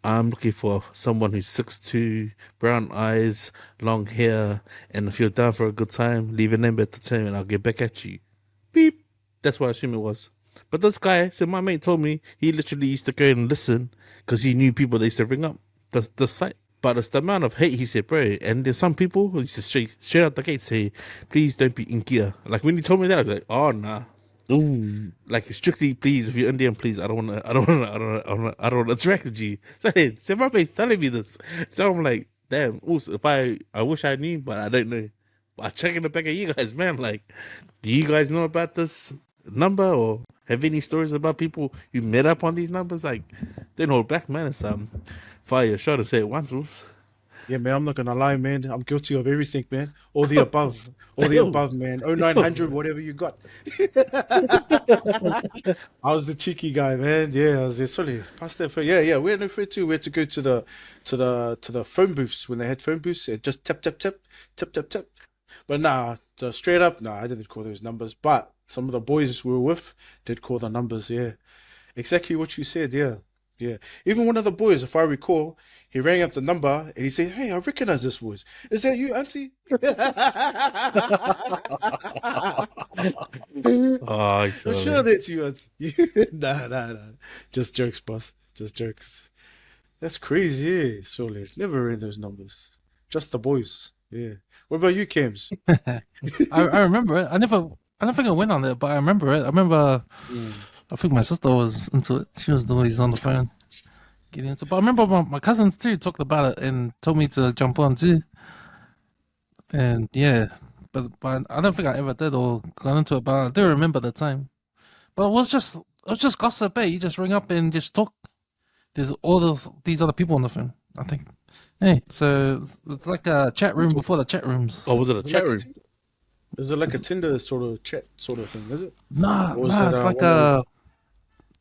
I'm looking for someone who's 6'2", brown eyes, long hair, and if you're down for a good time, leave a number at the time and I'll get back at you. Beep. That's what I assume it was. But this guy, so my mate told me, he literally used to go and listen because he knew people that used to ring up the site. But it's the amount of hate, he said, bro. And there's some people who used to straight out the gate say, please don't be inkia. Like when he told me that, I was like, oh, nah. Ooh, like strictly, please. If you're Indian, please. I don't want to interact with you. So my mate's telling me this. So I'm like, damn. Also, if I wish I knew, but I don't know. But I check in the back of you guys, man. Like, do you guys know about this number or have any stories about people you met up on these numbers? Like, don't hold back, man. It's fire shot to say it once. Yeah, man, I'm not gonna lie, man. I'm guilty of everything, man. All the above. All the above, man. 0900, whatever you got. I was the cheeky guy, man. Yeah, I was there. Sorry, pass that phone. Yeah. We had no phone too. We had to go to the phone booths when they had phone booths. It just tap. But nah, straight up, nah, I didn't call those numbers. But some of the boys we were with did call the numbers. Yeah, exactly what you said. Yeah. Even one of the boys, if I recall, he rang up the number and he said, "Hey, I recognize this voice. Is that you, Auntie?" I'm sure that's you, Auntie. Nah. Just jokes, boss. Just jokes. That's crazy, yeah. Solid. Never rang those numbers. Just the boys. Yeah. What about you, Cams? I remember it. I don't think I went on it, but I remember it. I remember. I think my sister was into it. She was always on the phone getting into it. But I remember my cousins too talked about it and told me to jump on too. And yeah, but I don't think I ever did or got into it. But I do remember the time. But it was just gossip. You just ring up and just talk. There's all these other people on the phone, I think. Hey, so it's like a chat room before the chat rooms. Oh, was it a chat room? Is it like a Tinder sort of chat sort of thing? Is it? Nah, it's like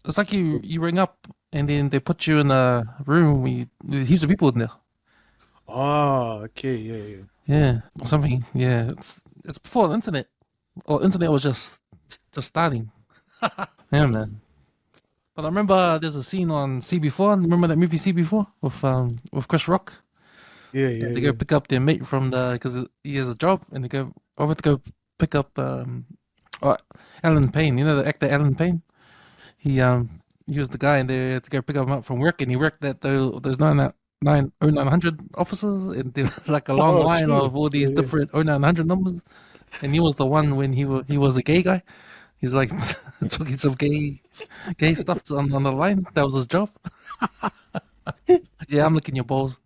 it's like you ring up and then they put you in a room with heaps of people in there. Oh, okay, yeah. Yeah, or something. Yeah, it's before the internet, or internet was just starting. Yeah, man. But I remember there's a scene on CB4. Remember that movie CB4 with Chris Rock? Yeah, They go pick up their mate from because he has a job, and they go over to go pick up Alan Payne. You know the actor Alan Payne. He was the guy, and they had to go pick him up from work, and he worked at those 0900 offices, and there was like a long line true. of all these different 0900 numbers, and he was the one when he was a gay guy. He was like talking some gay stuff on the line. That was his job. Yeah, I'm licking your balls.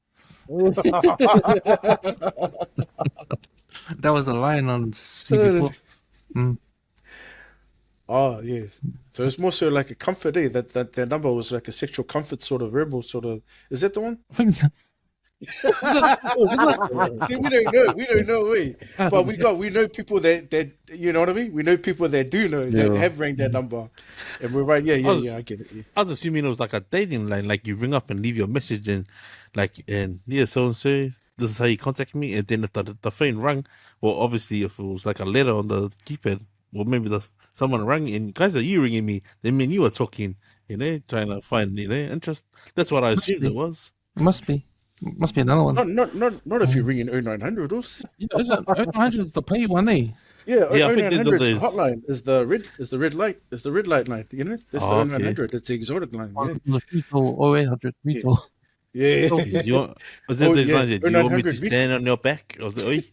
That was the line on CB4. Oh, yes. So it's more so like a comfort, eh? That their number was like a sexual comfort sort of rebel sort of. Is that the one? I think so. See, we don't know, eh? But we know people that you know what I mean. We know people that do know that have rang that number, and we're right. Yeah, I get it. Yeah. I was assuming it was like a dating line, like you ring up and leave your message, and yeah, so and so, this is how you contact me, and then if the phone rang, well, obviously if it was like a letter on the keypad, well, maybe someone rang, and Kaiser, you ringing me, then me and you were talking, trying to find interest. That's what I assumed it was. Must be another one. Not if you're ringing 0900. Isn't 0900 is the pay one, eh? Yeah, I think 0900 there's hotline is the red light line. You know, that's the 0900. It's the exotic line. Yeah. The retail 0800 retail. Yeah. Was it those lines that, do you want me to stand on your back? Or was it, oi?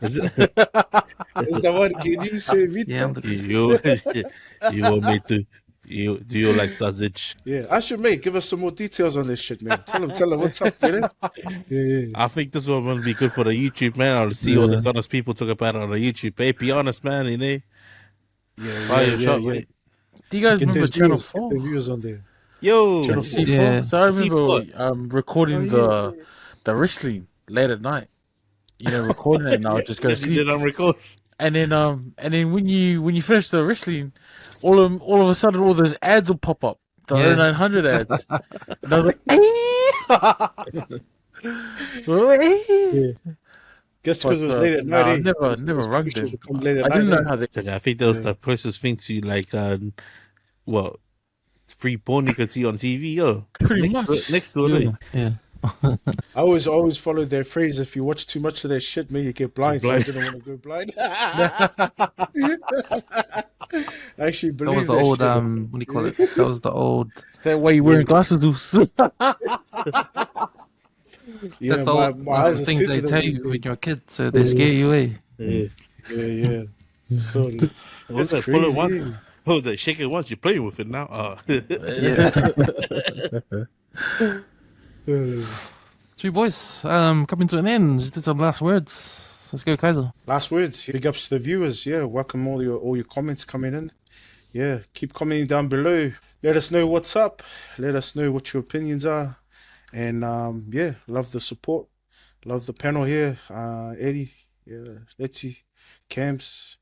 Is it? Is the one? Can you say Vito? Yeah, you want me to? Do you like sausage? Yeah, I should give us some more details on this shit, man. Tell them what's up, you know? Yeah. I think this one will be good for the YouTube, man. I'll see all the honest people talk about it on the YouTube. Hey, be honest, man, Yeah. Do you guys Get remember those Channel views, 4? get the views on there. Yo, Channel C4. Yeah. So I remember recording Oh, the wrestling late at night. Recording it, and I would just go to you did sleep. on record. And then when you finish the wrestling, all of a sudden all those ads will pop up. The 0900 ads. And I was like, Guess because it was late at night. I never rung them. I didn't know how they. So I think that was the closest thing to like free porn you can see on TV. Yo, Pretty much. next to it. Yeah. I always followed their phrase: if you watch too much of their shit, man, you get blind. So I didn't want to go blind. I actually That believe was the old what do you call it? That was the old. That way you wearing glasses. That's the old things they tell you when you're a kid, so they scare you away. Yeah. So What was that? crazy. Pull it once. What was that? Shake it once. You're playing with it now. Yeah. Three boys, coming to an end. Just some last words. Let's go, Kaiser. Last words. Big ups to the viewers. Yeah, welcome all your comments coming in. Yeah, keep commenting down below. Let us know what's up. Let us know what your opinions are. And love the support. Love the panel here. Eddie, Leti, Camps.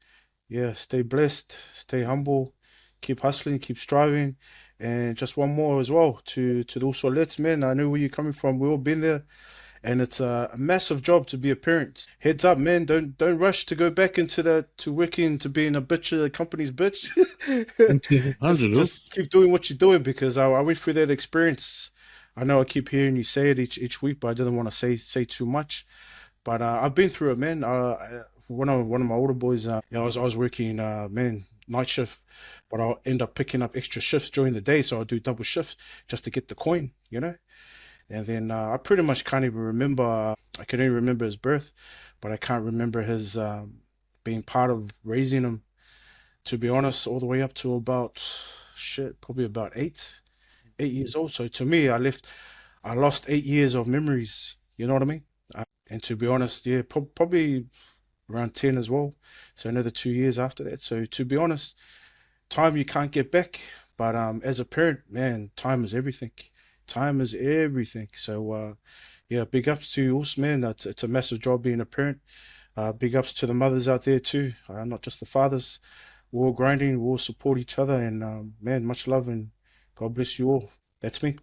Yeah, stay blessed, stay humble, keep hustling, keep striving. And just one more as well to the Uso Lets, man. I know where you're coming from. We've all been there. And it's a massive job to be a parent. Heads up, man. Don't rush to go back into working to being a bitch of the company's bitch. just keep doing what you're doing, because I went through that experience. I know I keep hearing you say it each week, but I didn't want to say too much. But I've been through it, man. One of my older boys, I was working night shift, but I'll end up picking up extra shifts during the day, so I'll do double shifts just to get the coin, And then I pretty much can't even remember. I can only remember his birth, but I can't remember his being part of raising him. To be honest, all the way up to about probably about 8 years old. So to me, I lost 8 years of memories. You know what I mean? And to be honest, yeah, probably around 10 as well. So another 2 years after that. So to be honest, time you can't get back. But as a parent, man, time is everything. Time is everything. So big ups to you, man. It's a massive job being a parent. Big ups to the mothers out there too, not just the fathers. We're all grinding, we'll support each other, and man, much love and God bless you all. That's me.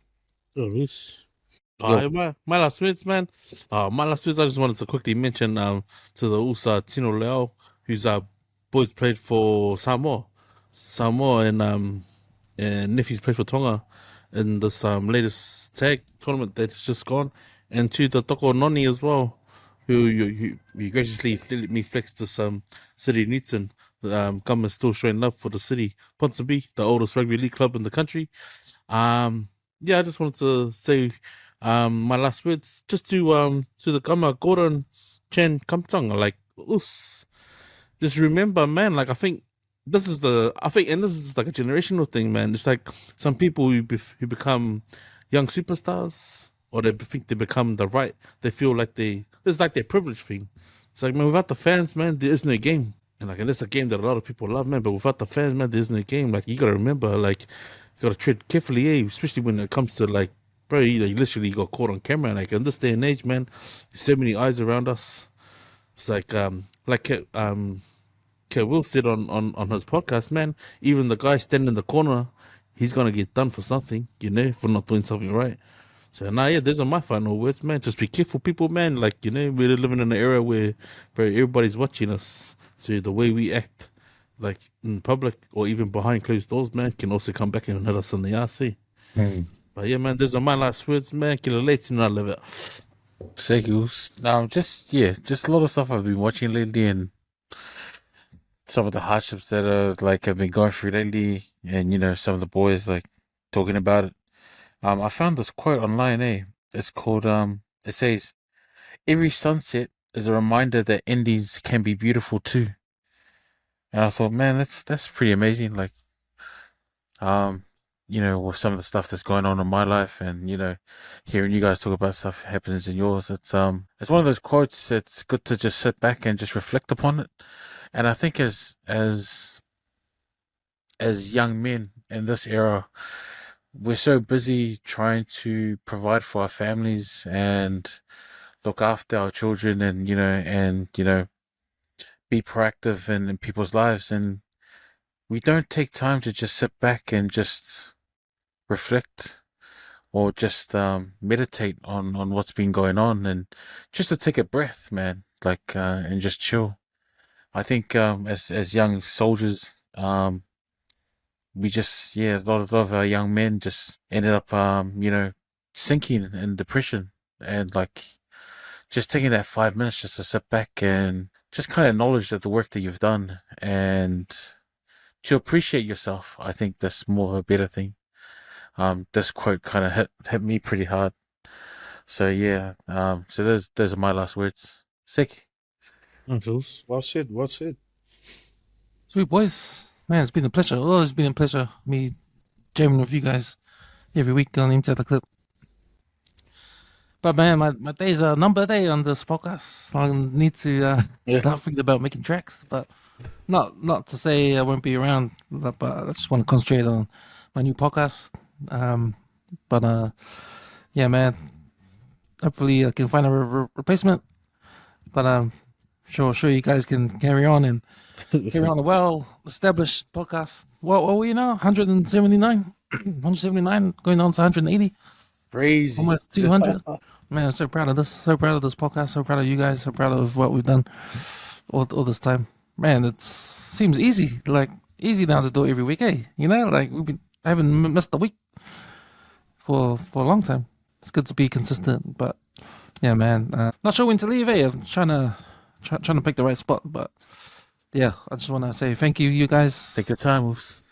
My last words, man. My last words, I just wanted to quickly mention to the USA Tino Leo, who's boys played for Samoa, and nephews played for Tonga in this latest tag tournament that's just gone, and to the Toko Noni as well, who graciously let me flex this City Newton. Government still showing love for the city. Ponsonby, the oldest rugby league club in the country. Yeah, I just wanted to say my last words just to the Kama Gordon Chen Kamtanga, like us. Just remember, man, like I think and this is like a generational thing, man. It's like some people who become young superstars, or they think they become they feel like it's like their privilege thing. It's like, man, without the fans, man, there is no game. And it's a game that a lot of people love, man. But without the fans, man, there's no game. Like, you gotta remember, like, you gotta tread carefully, especially when it comes to, like, bro, you literally got caught on camera. Like, in this day and age, man, there's so many eyes around us. It's like Will said on his podcast, man, even the guy standing in the corner, he's gonna get done for something, for not doing something right. So those are my final words, man. Just be careful, people, man. Like, we're living in an era where everybody's watching us. So the way we act, like in public or even behind closed doors, man, can also come back and hit us in the RC. But yeah, man, those are my last words, man. Killer Leti, and I love it. Just a lot of stuff I've been watching lately, and some of the hardships that have been going through lately, and some of the boys like talking about it. I found this quote online. It's called it says, "Every sunset is a reminder that endings can be beautiful too." And I thought, man, that's pretty amazing. Like, with some of the stuff that's going on in my life, and hearing you guys talk about stuff that happens in yours, it's one of those quotes that's good to just sit back and just reflect upon it. And I think as young men in this era, we're so busy trying to provide for our families and look after our children, and be proactive in people's lives, and we don't take time to just sit back and just reflect or just meditate on what's been going on, and just to take a breath, man, like and just chill. I think as young soldiers, we just a lot of our young men just ended up sinking in depression, and like just taking that 5 minutes just to sit back and just kind of acknowledge that the work that you've done and to appreciate yourself. I think that's more of a better thing. This quote kind of hit me pretty hard. So yeah, so those are my last words. Sick. Well said. Sweet boys. Man, it's been a pleasure. Oh, it's been a pleasure. Me jamming with you guys every week on Into the Clip. But man, my days are numbered on this podcast. I need to start thinking about making tracks. But not to say I won't be around, but I just want to concentrate on my new podcast. Yeah, man. Hopefully I can find a replacement. But sure you guys can carry on and carry on a well-established podcast. What are we now? 179? 179, going on to 180. Crazy. Almost 200. Man, I'm so proud of this. So proud of this podcast. So proud of you guys. So proud of what we've done all this time. Man, it seems easy. Like, easy now to do it every week, eh? Like, I haven't missed a week for a long time. It's good to be consistent, but yeah, man. Not sure when to leave, eh? I'm trying to pick the right spot, but yeah, I just want to say thank you guys. Take your time, Wolves.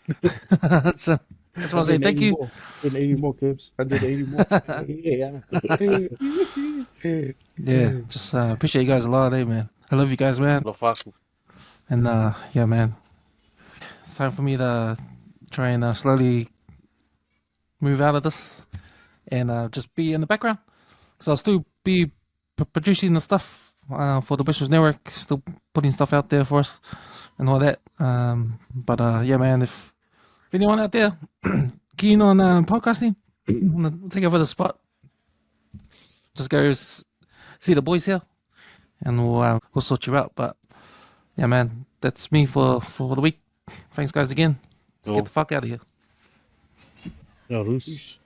I just want to say thank you. 180 more, Gibbs. 180 more. Yeah, just appreciate you guys a lot, eh, man. I love you guys, man. And yeah, man. It's time for me to try and slowly move out of this and just be in the background. Because I'll still be producing the stuff for the WesWes Network, still putting stuff out there for us and all that. But yeah, man, if anyone out there keen on podcasting, take over the spot. Just go see the boys here, and we'll sort you out. But yeah, man, that's me for the week. Thanks, guys, again. Let's get the fuck out of here. Yeah, Roos.